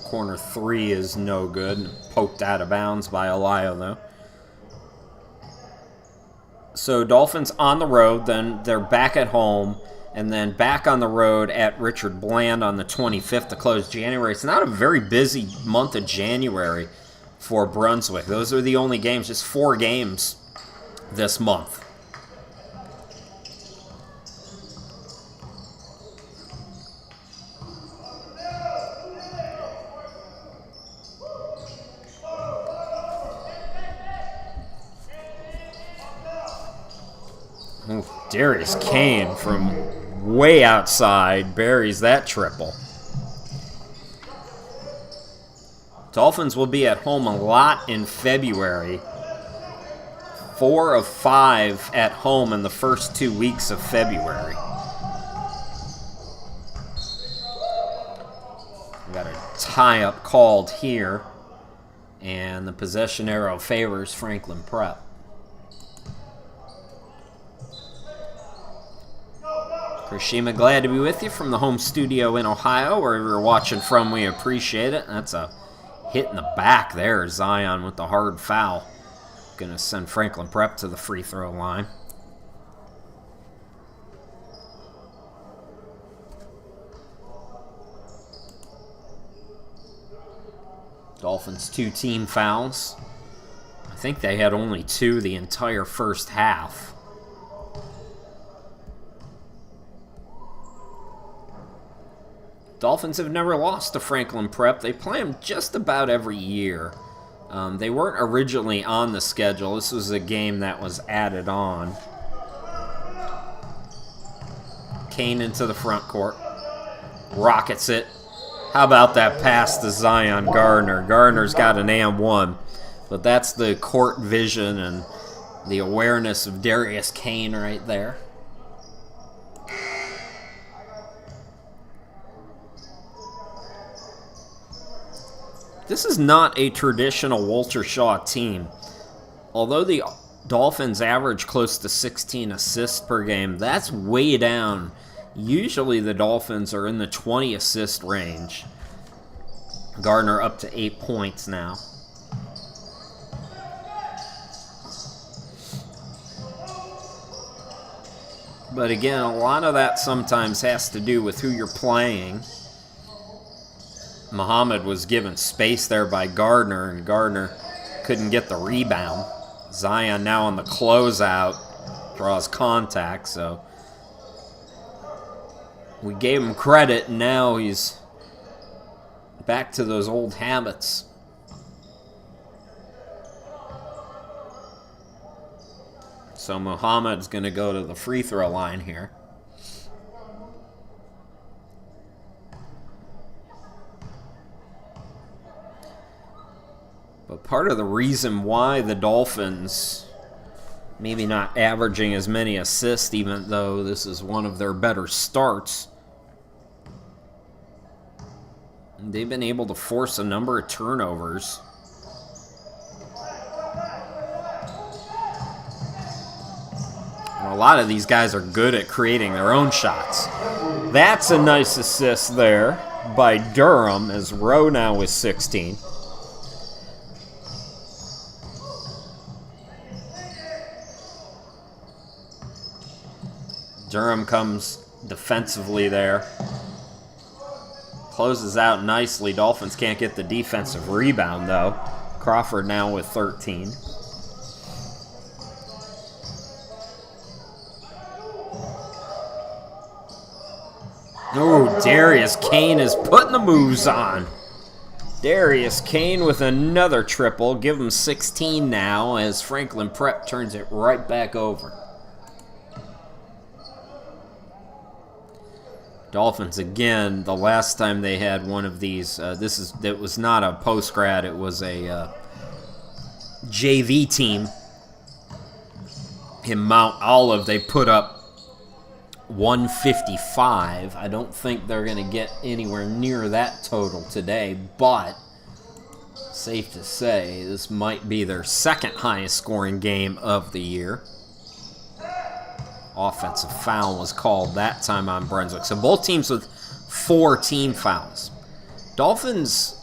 Corner 3 is no good. Poked out of bounds by Alayo, though. So Dolphins on the road, then they're back at home, and then back on the road at Richard Bland on the 25th to close January. It's not a very busy month of January for Brunswick. Those are the only games, just 4 games this month. Darius Kane from way outside buries that triple. Dolphins will be at home a lot in February. 4 of 5 at home in the first 2 weeks of February. We got a tie-up called here, and the possession arrow favors Franklin Prep. Chris Shima, glad to be with you from the home studio in Ohio, wherever you're watching from. We appreciate it. That's a hit in the back there. Zion with the hard foul. Going to send Franklin Prep to the free throw line. Dolphins 2 team fouls. I think they had only 2 the entire first half. Dolphins have never lost to Franklin Prep. They play them just about every year. They weren't originally on the schedule. This was a game that was added on. Kane into the front court. Rockets it. How about that pass to Zion Gardner? Gardner's got an and-1. But that's the court vision and the awareness of Darius Kane right there. This is not a traditional Walter Shaw team. Although the Dolphins average close to 16 assists per game, that's way down. Usually the Dolphins are in the 20 assist range. Gardner up to 8 points now. But again, a lot of that sometimes has to do with who you're playing. Muhammad was given space there by Gardner, and Gardner couldn't get the rebound. Zion now on the closeout, draws contact, so we gave him credit, and now he's back to those old habits. So Muhammad's going to go to the free throw line here. But part of the reason why the Dolphins maybe not averaging as many assists, even though this is one of their better starts, they've been able to force a number of turnovers. And a lot of these guys are good at creating their own shots. That's a nice assist there by Durham, as Rowe now with 16. Durham comes defensively there. Closes out nicely. Dolphins can't get the defensive rebound, though. Crawford now with 13. Oh, Darius Kane is putting the moves on. Darius Kane with another triple. Give him 16 now as Franklin Prep turns it right back over. Dolphins again, the last time they had one of these, it was not a post-grad, it was a JV team. In Mount Olive, they put up 155. I don't think they're going to get anywhere near that total today, but safe to say this might be their second highest scoring game of the year. Offensive foul was called that time on Brunswick. So both teams with 4 team fouls. Dolphins,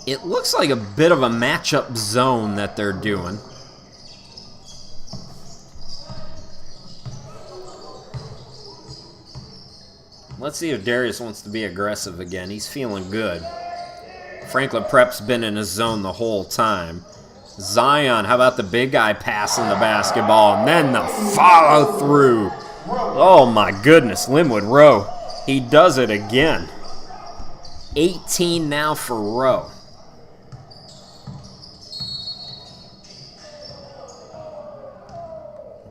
it looks like a bit of a matchup zone that they're doing. Let's see if Darius wants to be aggressive again. He's feeling good. Franklin Prep's been in his zone the whole time. Zion, how about the big guy passing the basketball? And then the follow through. Oh my goodness, Linwood Rowe. He does it again. 18 now for Rowe.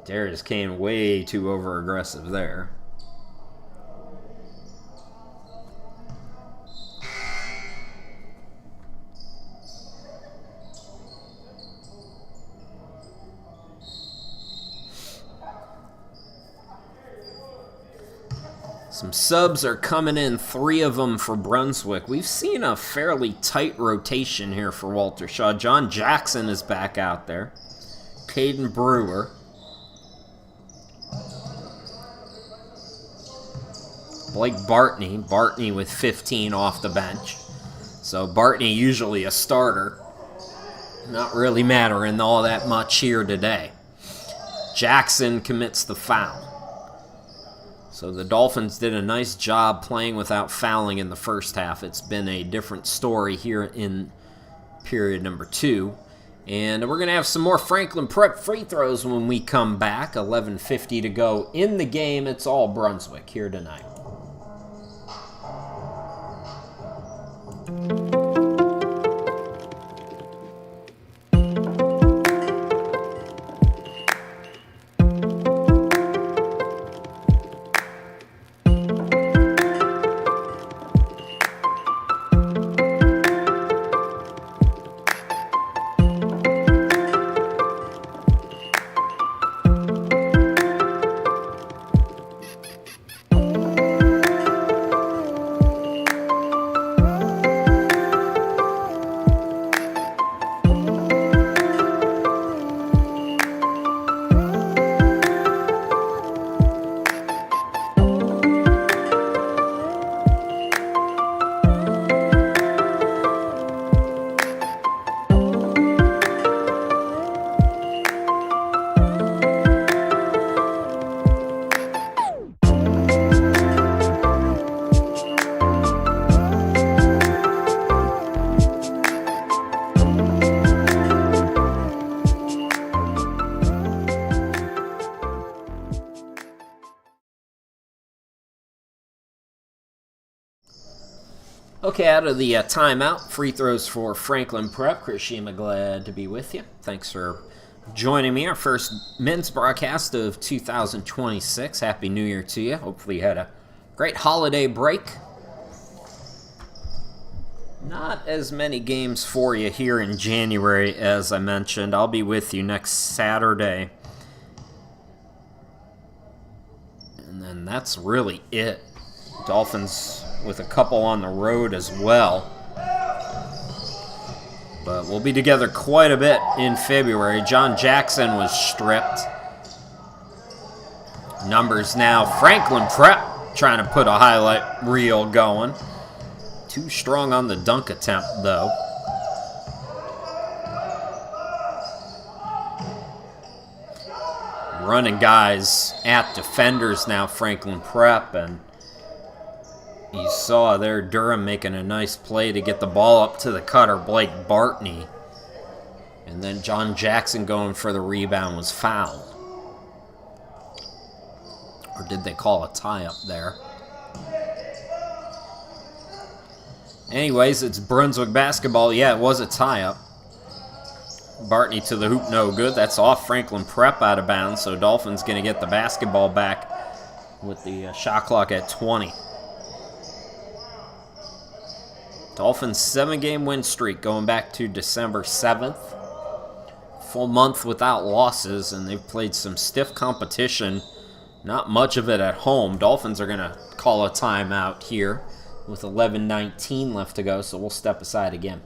Darius Kane way too over-aggressive there. Some subs are coming in, 3 of them for Brunswick. We've seen a fairly tight rotation here for Walter Shaw. John Jackson is back out there. Caden Brewer. Blake Bartney. Bartney with 15 off the bench. So Bartney usually a starter. Not really mattering all that much here today. Jackson commits the foul. So the Dolphins did a nice job playing without fouling in the first half. It's been a different story here in period number 2. And we're going to have some more Franklin Prep free throws when we come back. 11:50 to go in the game. It's all Brunswick here tonight. Okay, out of the timeout, free throws for Franklin Prep. Chris Shima, glad to be with you. Thanks for joining me. Our first men's broadcast of 2026. Happy New Year to you. Hopefully you had a great holiday break. Not as many games for you here in January, as I mentioned. I'll be with you next Saturday. And then that's really it. Dolphins with a couple on the road as well. But we'll be together quite a bit in February. John Jackson was stripped. Numbers now. Franklin Prep trying to put a highlight reel going. Too strong on the dunk attempt, though. running guys at defenders now, Franklin Prep, and you saw there Durham making a nice play to get the ball up to the cutter, Blake Bartney. And then John Jackson going for the rebound was fouled. Or did they call a tie-up there? Anyways, it's Brunswick basketball. Yeah, it was a tie-up. Bartney to the hoop, no good. That's off Franklin Prep out of bounds, so Dolphins going to get the basketball back with the shot clock at 20. Dolphins 7-game win streak going back to December 7th. Full month without losses, and they've played some stiff competition. Not much of it at home. Dolphins are going to call a timeout here with 11:19 left to go, so we'll step aside again.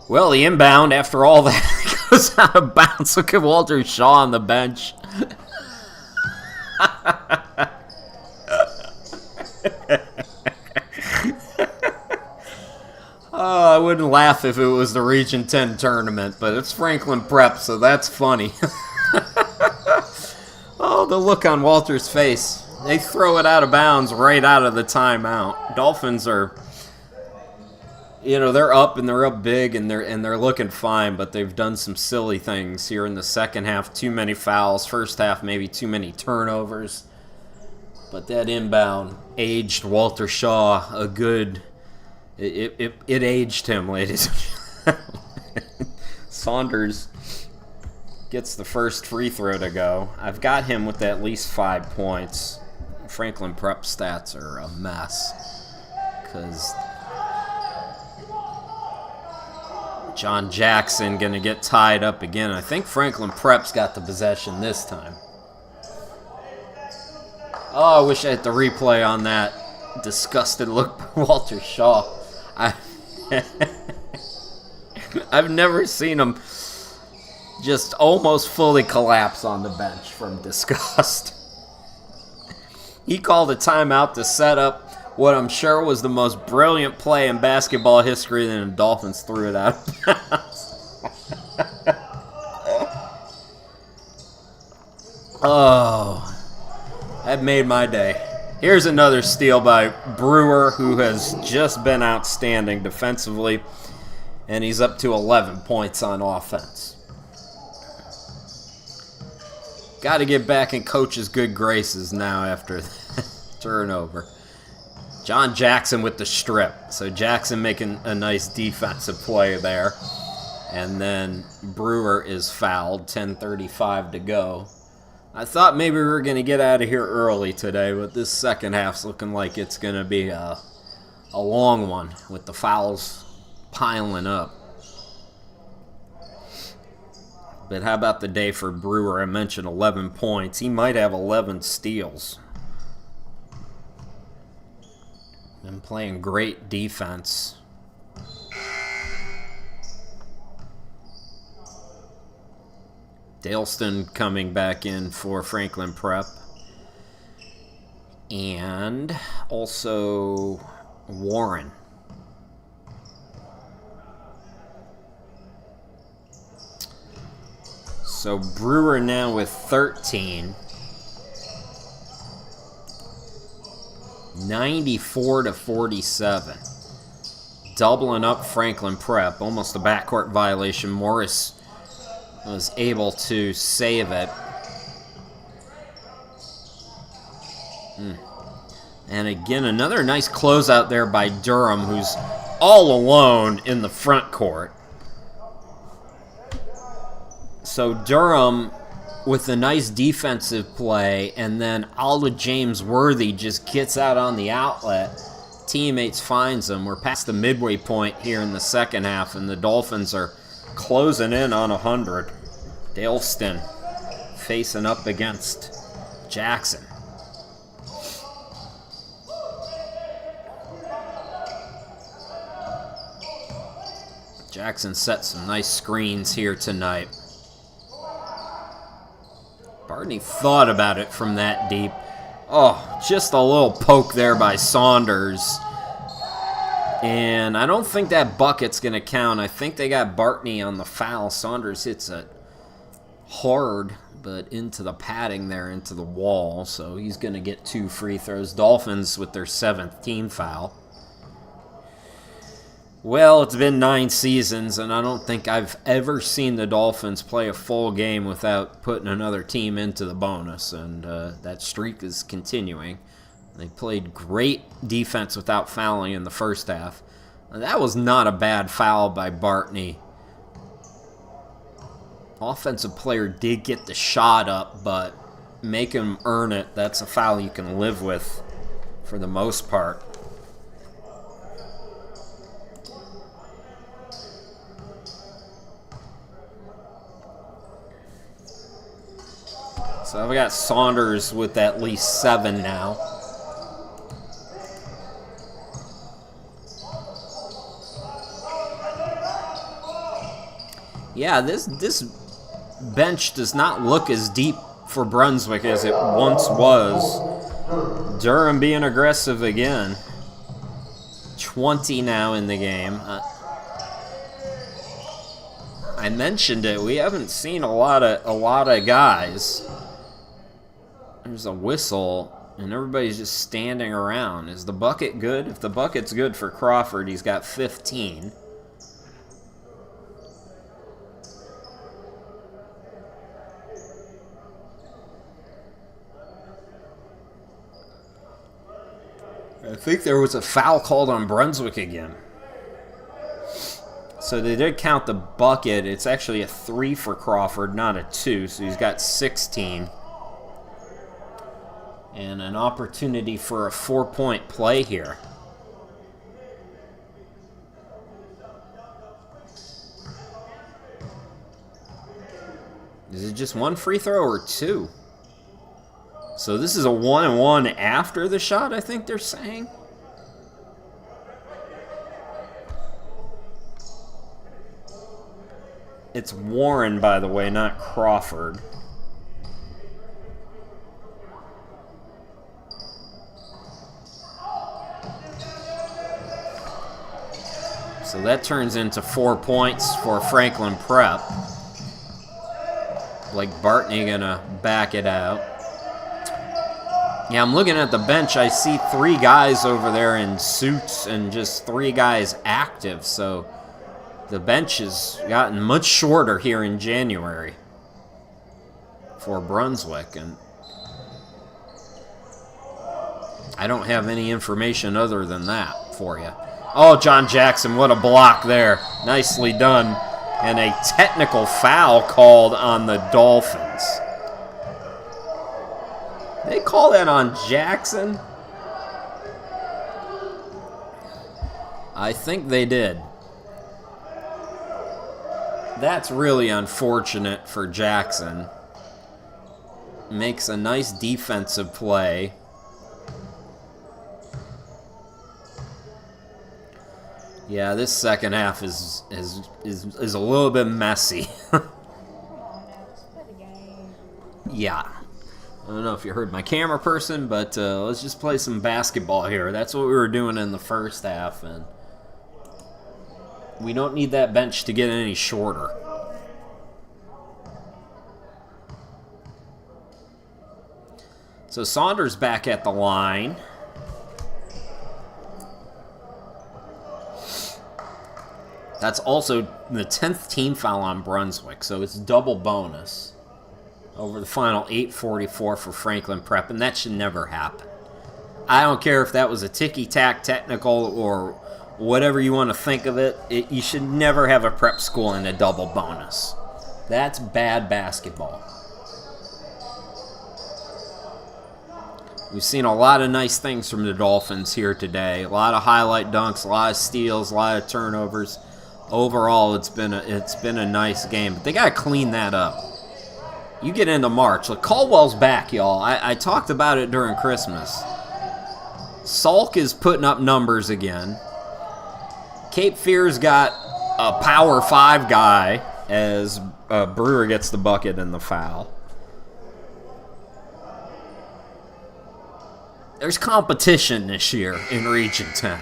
Well, the inbound, after all that, goes out of bounds. Look at Walter Shaw on the bench. Oh, I wouldn't laugh if it was the Region 10 tournament, but it's Franklin Prep, so that's funny. Oh, the look on Walter's face. They throw it out of bounds right out of the timeout. Dolphins are... they're up and they're up big and they're looking fine, but they've done some silly things here in the second half. Too many fouls. First half, maybe too many turnovers. But that inbound aged Walter Shaw a good. It aged him, ladies and gentlemen. Saunders gets the first free throw to go. I've got him with at least 5 points. Franklin Prep stats are a mess because John Jackson going to get tied up again. I think Franklin Prep's got the possession this time. Oh, I wish I had the replay on that disgusted look by Walter Shaw. I've never seen him just almost fully collapse on the bench from disgust. He called a timeout to set up what I'm sure was the most brilliant play in basketball history, then the Dolphins threw it out of bounds. Oh, that made my day. Here's another steal by Brewer, who has just been outstanding defensively, and he's up to 11 points on offense. Got to get back in coach's good graces now after the turnover. John Jackson with the strip. So Jackson making a nice defensive play there. And then Brewer is fouled. 10:35 to go. I thought maybe we were going to get out of here early today, but this second half's looking like it's going to be a long one with the fouls piling up. But how about the day for Brewer? I mentioned 11 points. He might have 11 steals. Been playing great defense. Daleston coming back in for Franklin Prep. And also Warren. So Brewer now with 13. 94-47. Doubling up Franklin Prep. Almost a backcourt violation. Morris was able to save it. And again, another nice closeout there by Durham, who's all alone in the front court. So Durham with a nice defensive play, and then Alda James Worthy just gets out on the outlet. Teammates finds him. We're past the midway point here in the second half, and the Dolphins are closing in on 100. Daleston facing up against Jackson. Jackson set some nice screens here tonight. Bartney thought about it from that deep. Oh, just a little poke there by Saunders. And I don't think that bucket's going to count. I think they got Bartney on the foul. Saunders hits it hard, but into the padding there, into the wall. So he's going to get 2 free throws. Dolphins with their 7th team foul. Well, it's been 9 seasons, and I don't think I've ever seen the Dolphins play a full game without putting another team into the bonus, and that streak is continuing. They played great defense without fouling in the first half. That was not a bad foul by Bartney. Offensive player did get the shot up, but make him earn it. That's a foul you can live with for the most part. So we got Saunders with at least 7 now. Yeah, this bench does not look as deep for Brunswick as it once was. Durham being aggressive again. 20 now in the game. I mentioned it. We haven't seen a lot of guys. There's a whistle, and everybody's just standing around. Is the bucket good? If the bucket's good for Crawford, he's got 15. I think there was a foul called on Brunswick again. So they did count the bucket. It's actually a 3 for Crawford, not a 2, so he's got 16. And an opportunity for a 4-point play here. Is it just 1 free throw or 2? So this is a 1-and-1 after the shot, I think they're saying. It's Warren, by the way, not Crawford. So that turns into 4 points for Franklin Prep. Blake Bartney gonna back it out. Yeah, I'm looking at the bench. I see 3 guys over there in suits and just 3 guys active. So the bench has gotten much shorter here in January for Brunswick. And I don't have any information other than that for you. Oh, John Jackson, what a block there. Nicely done. And a technical foul called on the Dolphins. They call that on Jackson? I think they did. That's really unfortunate for Jackson. Makes a nice defensive play. Yeah, this second half is a little bit messy. Yeah. I don't know if you heard my camera person, but let's just play some basketball here. That's what we were doing in the first half, and we don't need that bench to get any shorter. So Saunders back at the line. That's also the 10th team foul on Brunswick, so it's double bonus over the final 8:44 for Franklin Prep, and that should never happen. I don't care if that was a ticky-tack technical or whatever you want to think of it. You should never have a prep school in a double bonus. That's bad basketball. We've seen a lot of nice things from the Dolphins here today. A lot of highlight dunks, a lot of steals, a lot of turnovers. Overall, it's been a nice game. But they got to clean that up. You get into March. Look, Caldwell's back, y'all. I talked about it during Christmas. Salk is putting up numbers again. Cape Fear's got a Power 5 guy as Brewer gets the bucket and the foul. There's competition this year in Region 10.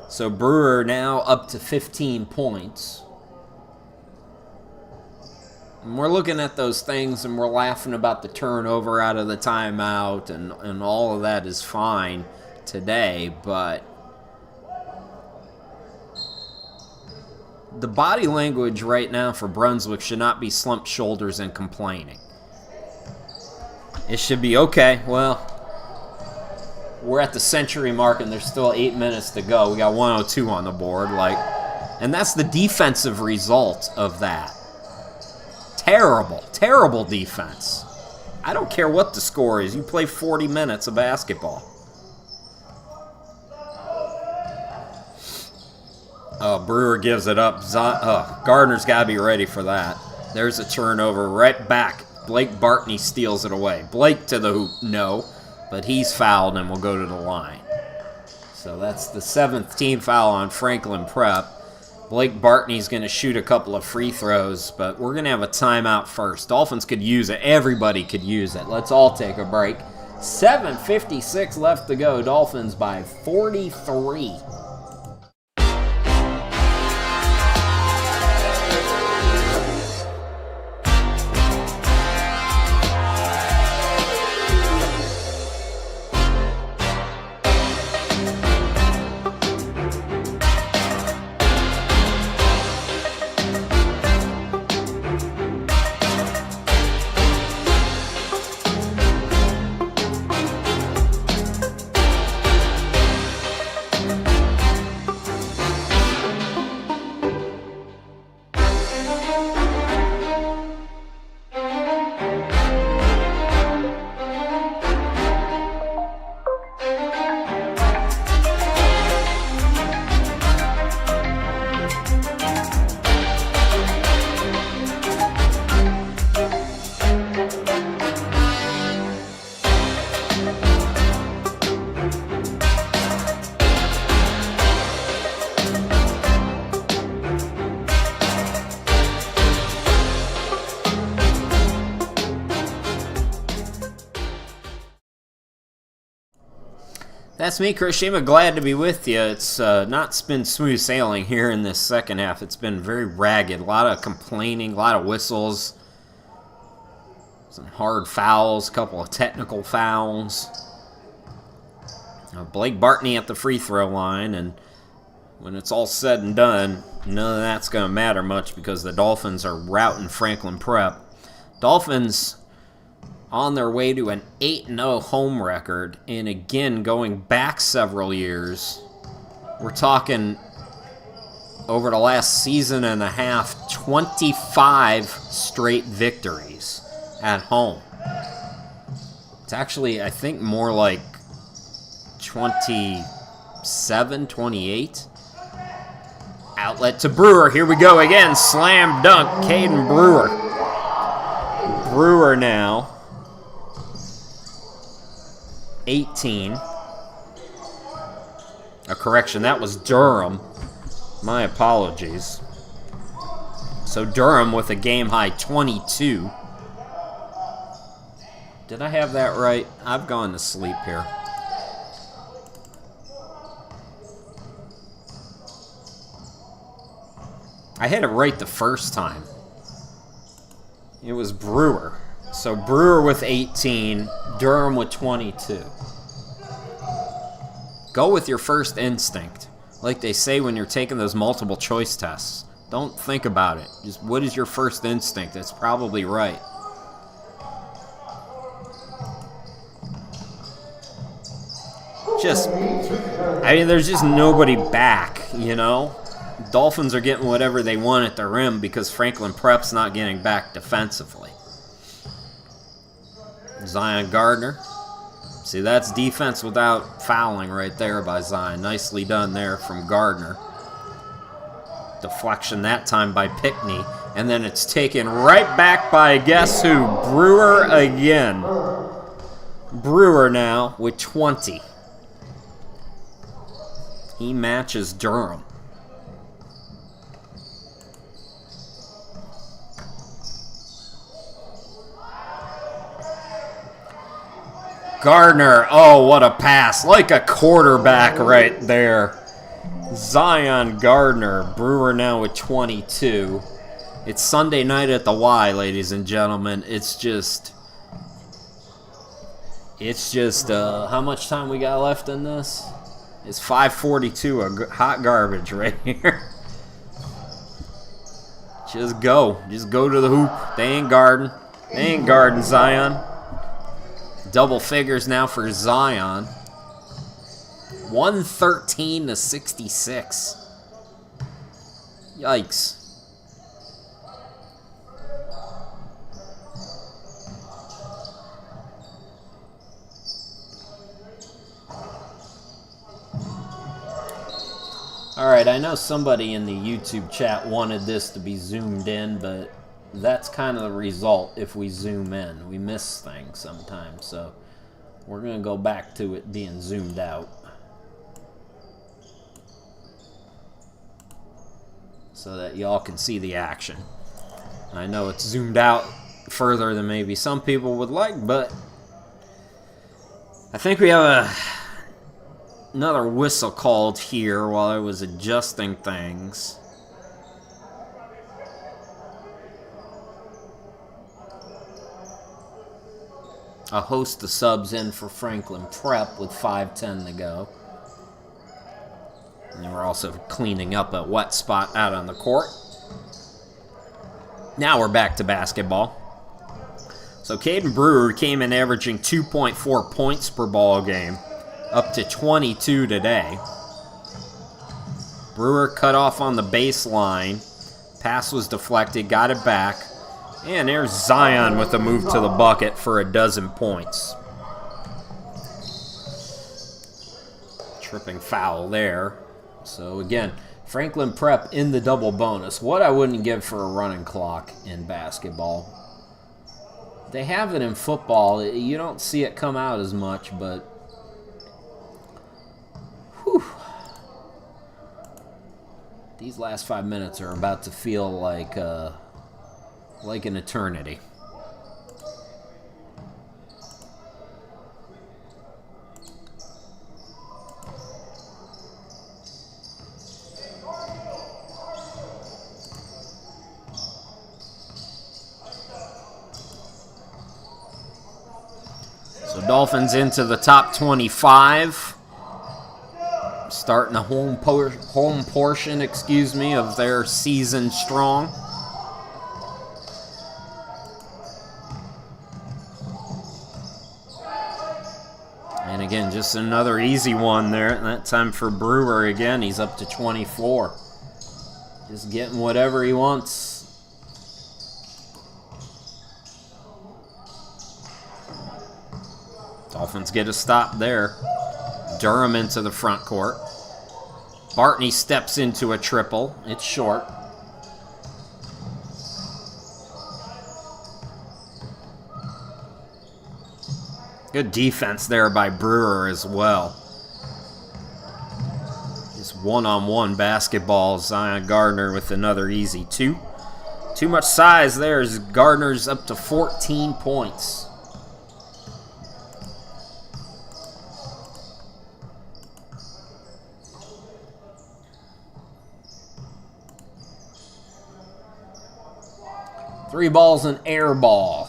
So Brewer now up to 15 points. And we're looking at those things and we're laughing about the turnover out of the timeout and all of that is fine today, but the body language right now for Brunswick should not be slumped shoulders and complaining. It should be, okay, well, we're at the century mark and there's still 8 minutes to go. We got 102 on the board, and that's the defensive result of that. Terrible defense. I don't care what the score is. You play 40 minutes of basketball. Brewer gives it up. Gardner's got to be ready for that. There's a turnover right back. Blake Bartney steals it away. Blake to the hoop, no. But he's fouled and will go to the line. So that's the 7th team foul on Franklin Prep. Blake Bartney's going to shoot a couple of free throws, but we're going to have a timeout first. Dolphins could use it. Everybody could use it. Let's all take a break. 7:56 left to go. Dolphins by 43. That's me, Chris Shima. Glad to be with you. It's not been smooth sailing here in this second half. It's been very ragged. A lot of complaining, a lot of whistles, some hard fouls, a couple of technical fouls. Blake Bartney at the free throw line, and when it's all said and done, none of that's going to matter much because the Dolphins are routing Franklin Prep. Dolphins on their way to an 8-0 home record, and again, going back several years, we're talking over the last season and a half, 25 straight victories at home. It's actually, I think, more like 27, 28. Outlet to Brewer. Here we go again. Slam dunk. Caden Brewer. Brewer now 18. A correction, that was Durham. My apologies. So Durham with a game-high 22. Did I have that right? I've gone to sleep here. I had it right the first time. It was Brewer. So Brewer with 18, Durham with 22. Go with your first instinct. Like they say when you're taking those multiple choice tests. Don't think about it. Just what is your first instinct? It's probably right. just, I mean, there's just nobody back, you know? Dolphins are getting whatever they want at the rim because Franklin Prep's not getting back defensively. Zion Gardner. See, that's defense without fouling right there by Zion. Nicely done there from Gardner. Deflection that time by Pickney. And then it's taken right back by, guess who? Brewer again. Brewer now with 20. He matches Durham. Gardner, oh, what a pass. Like a quarterback right there. Zion Gardner, Brewer now with 22. It's Sunday night at the Y, ladies and gentlemen. It's just, how much time we got left in this? It's 5:42, hot garbage right here. Just go to the hoop. They ain't guarding Zion. Double figures now for Zion. 113 to 66. Yikes. Alright, I know somebody in the YouTube chat wanted this to be zoomed in, but that's kind of the result if we zoom in. We miss things sometimes, so we're going to go back to it being zoomed out. So that y'all can see the action. I know it's zoomed out further than maybe some people would like, but I think we have another whistle called here while I was adjusting things. A host of subs in for Franklin Prep with 5:10 to go. And we're also cleaning up a wet spot out on the court. Now we're back to basketball. So Caden Brewer came in averaging 2.4 points per ball game, up to 22 today. Brewer cut off on the baseline. Pass was deflected, got it back. And there's Zion with a move to the bucket for a dozen points. Tripping foul there. So again, Franklin Prep in the double bonus. What I wouldn't give for a running clock in basketball. They have it in football. You don't see it come out as much, but whew. These last 5 minutes are about to feel like an eternity. So Dolphins into the top 25. Starting the home portion, of their season strong. And again, just another easy one there. That time for Brewer again. He's up to 24. Just getting whatever he wants. Dolphins get a stop there. Durham into the front court. Bartney steps into a triple. It's short. Good defense there by Brewer as well. Just one-on-one basketball. Zion Gardner with another easy two. Too much size there as Gardner's up to 14 points. Three balls and air ball.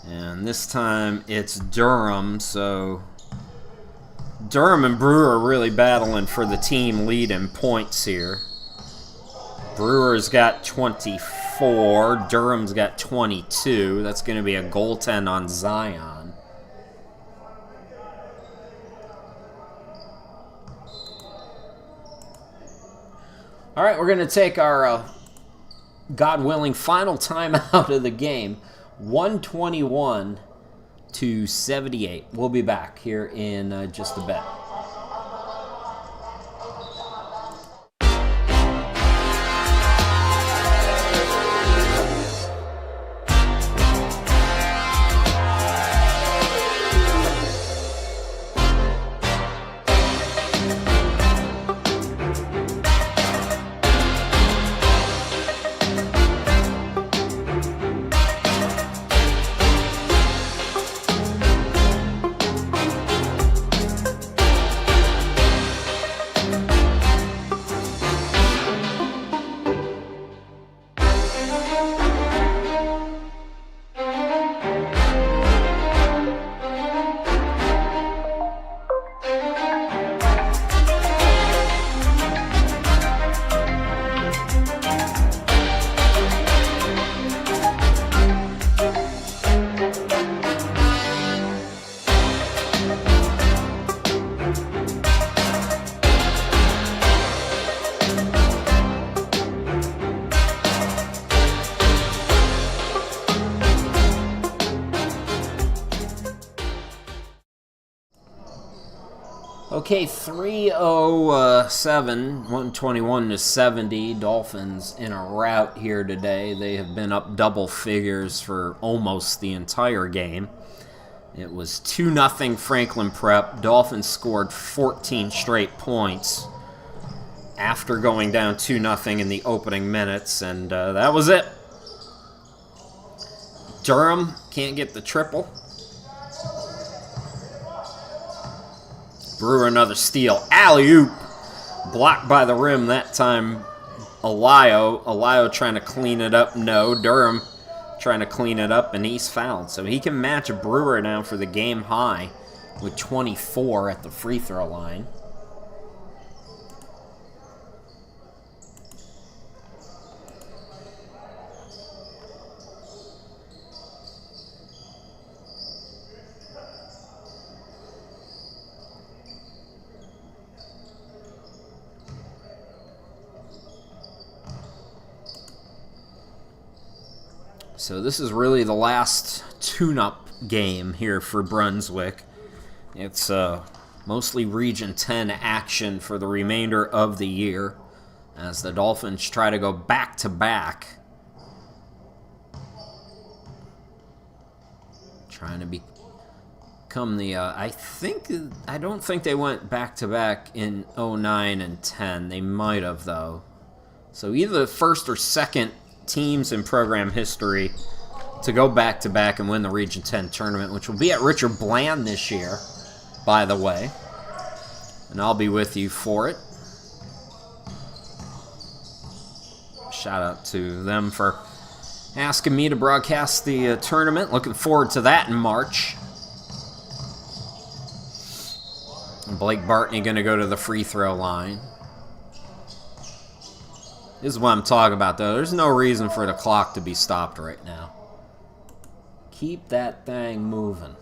And this time it's Durham, so Durham and Brewer are really battling for the team lead in points here. Brewer's got 24. Durham's got 22. That's going to be a goaltend on Zion. All right, we're going to take our, God willing, final time out of the game. 121 to 78. We'll be back here in just a bit. Okay, 3:07, 121 to 70. Dolphins in a rout here today. They have been up double figures for almost the entire game. It was 2-0 Franklin Prep. Dolphins scored 14 straight points after going down 2-0 in the opening minutes, and that was it. Durham can't get the triple. Brewer another steal. Alley-oop. Blocked by the rim that time. Alayo trying to clean it up. No. Durham trying to clean it up, and he's fouled. So he can match Brewer now for the game high with 24 at the free throw line. So this is really the last tune-up game here for Brunswick. It's mostly Region 10 action for the remainder of the year as the Dolphins try to go back-to-back. Trying to become the... I don't think they went back-to-back in 09 and 10. They might have, though. So either the first or second teams in program history to go back-to-back and win the Region 10 tournament, which will be at Richard Bland this year, by the way. And I'll be with you for it. Shout out to them for asking me to broadcast the tournament. Looking forward to that in March. And Blake Bartney going to go to the free throw line. This is what I'm talking about, though. There's no reason for the clock to be stopped right now. Keep that thing moving.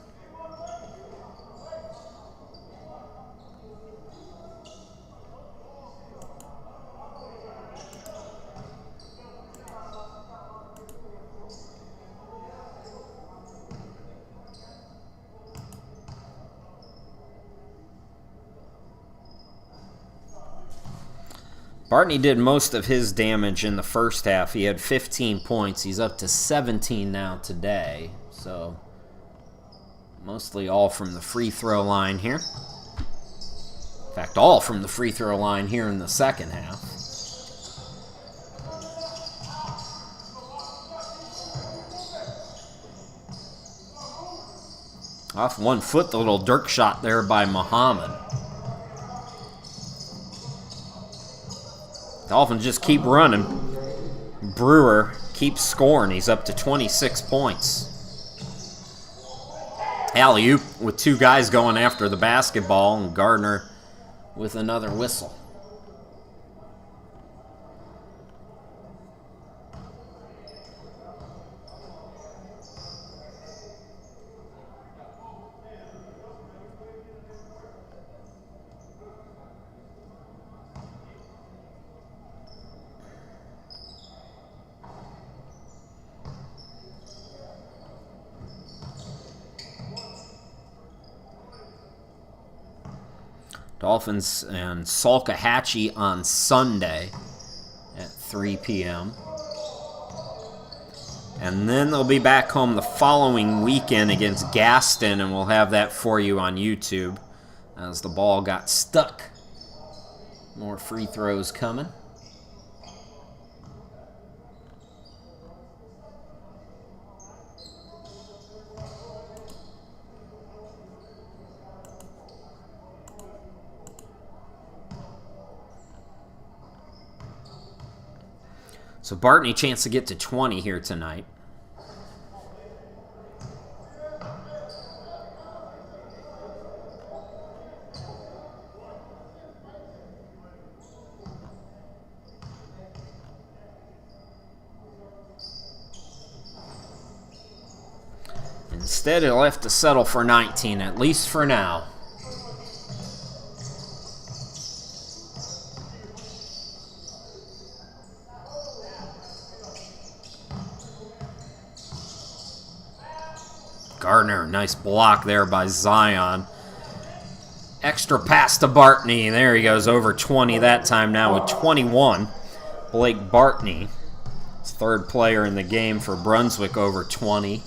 Bartney did most of his damage in the first half. He had 15 points. He's up to 17 now today. So, mostly all from the free throw line here. In fact, all from the free throw line here in the second half. Off 1 foot, the little Dirk shot there by Muhammad. Dolphins just keep running. Brewer keeps scoring. He's up to 26 points. Alley-oop with 2 guys going after the basketball, and Gardner with another whistle. Dolphins and Salkehatchie on Sunday at 3 p.m. And then they'll be back home the following weekend against Gaston, and we'll have that for you on YouTube as the ball got stuck. More free throws coming. So Bartney, chance to get to 20 here tonight. Instead, he'll have to settle for 19, at least for now. Gardner, nice block there by Zion. Extra pass to Bartney. There he goes, over 20 that time now with 21. Blake Bartney, third player in the game for Brunswick, over 20.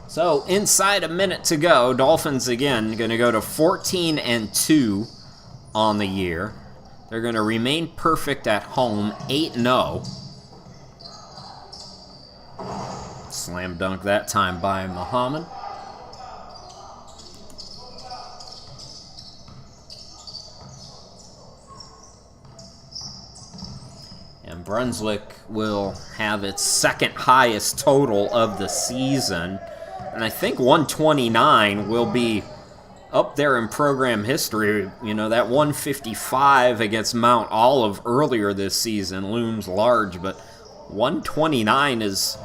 So, inside a minute to go, Dolphins again going to go to 14-2 on the year. They're going to remain perfect at home, 8-0. Slam dunk that time by Muhammad. And Brunswick will have its second highest total of the season. And I think 129 will be up there in program history. You know, that 155 against Mount Olive earlier this season looms large, but 129 is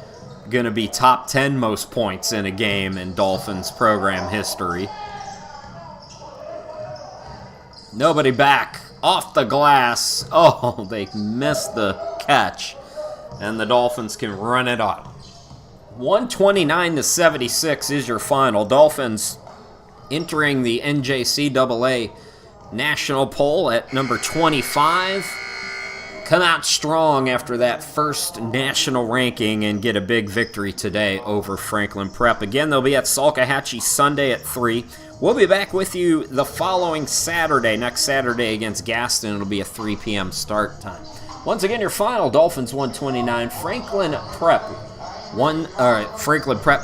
going to be top 10 most points in a game in Dolphins program history. Nobody back. Off the glass. Oh, they missed the catch. And the Dolphins can run it up. 129-76 is your final. Dolphins entering the NJCAA national poll at number 25. Come out strong after that first national ranking and get a big victory today over Franklin Prep. Again, they'll be at Salkehatchie Sunday at 3. We'll be back with you the following Saturday, next Saturday against Gaston. It'll be a 3 p.m. start time. Once again, your final, Dolphins 129, Franklin Prep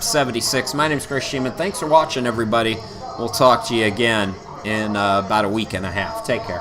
76. My name's Chris Sheeman. Thanks for watching, everybody. We'll talk to you again in about a week and a half. Take care.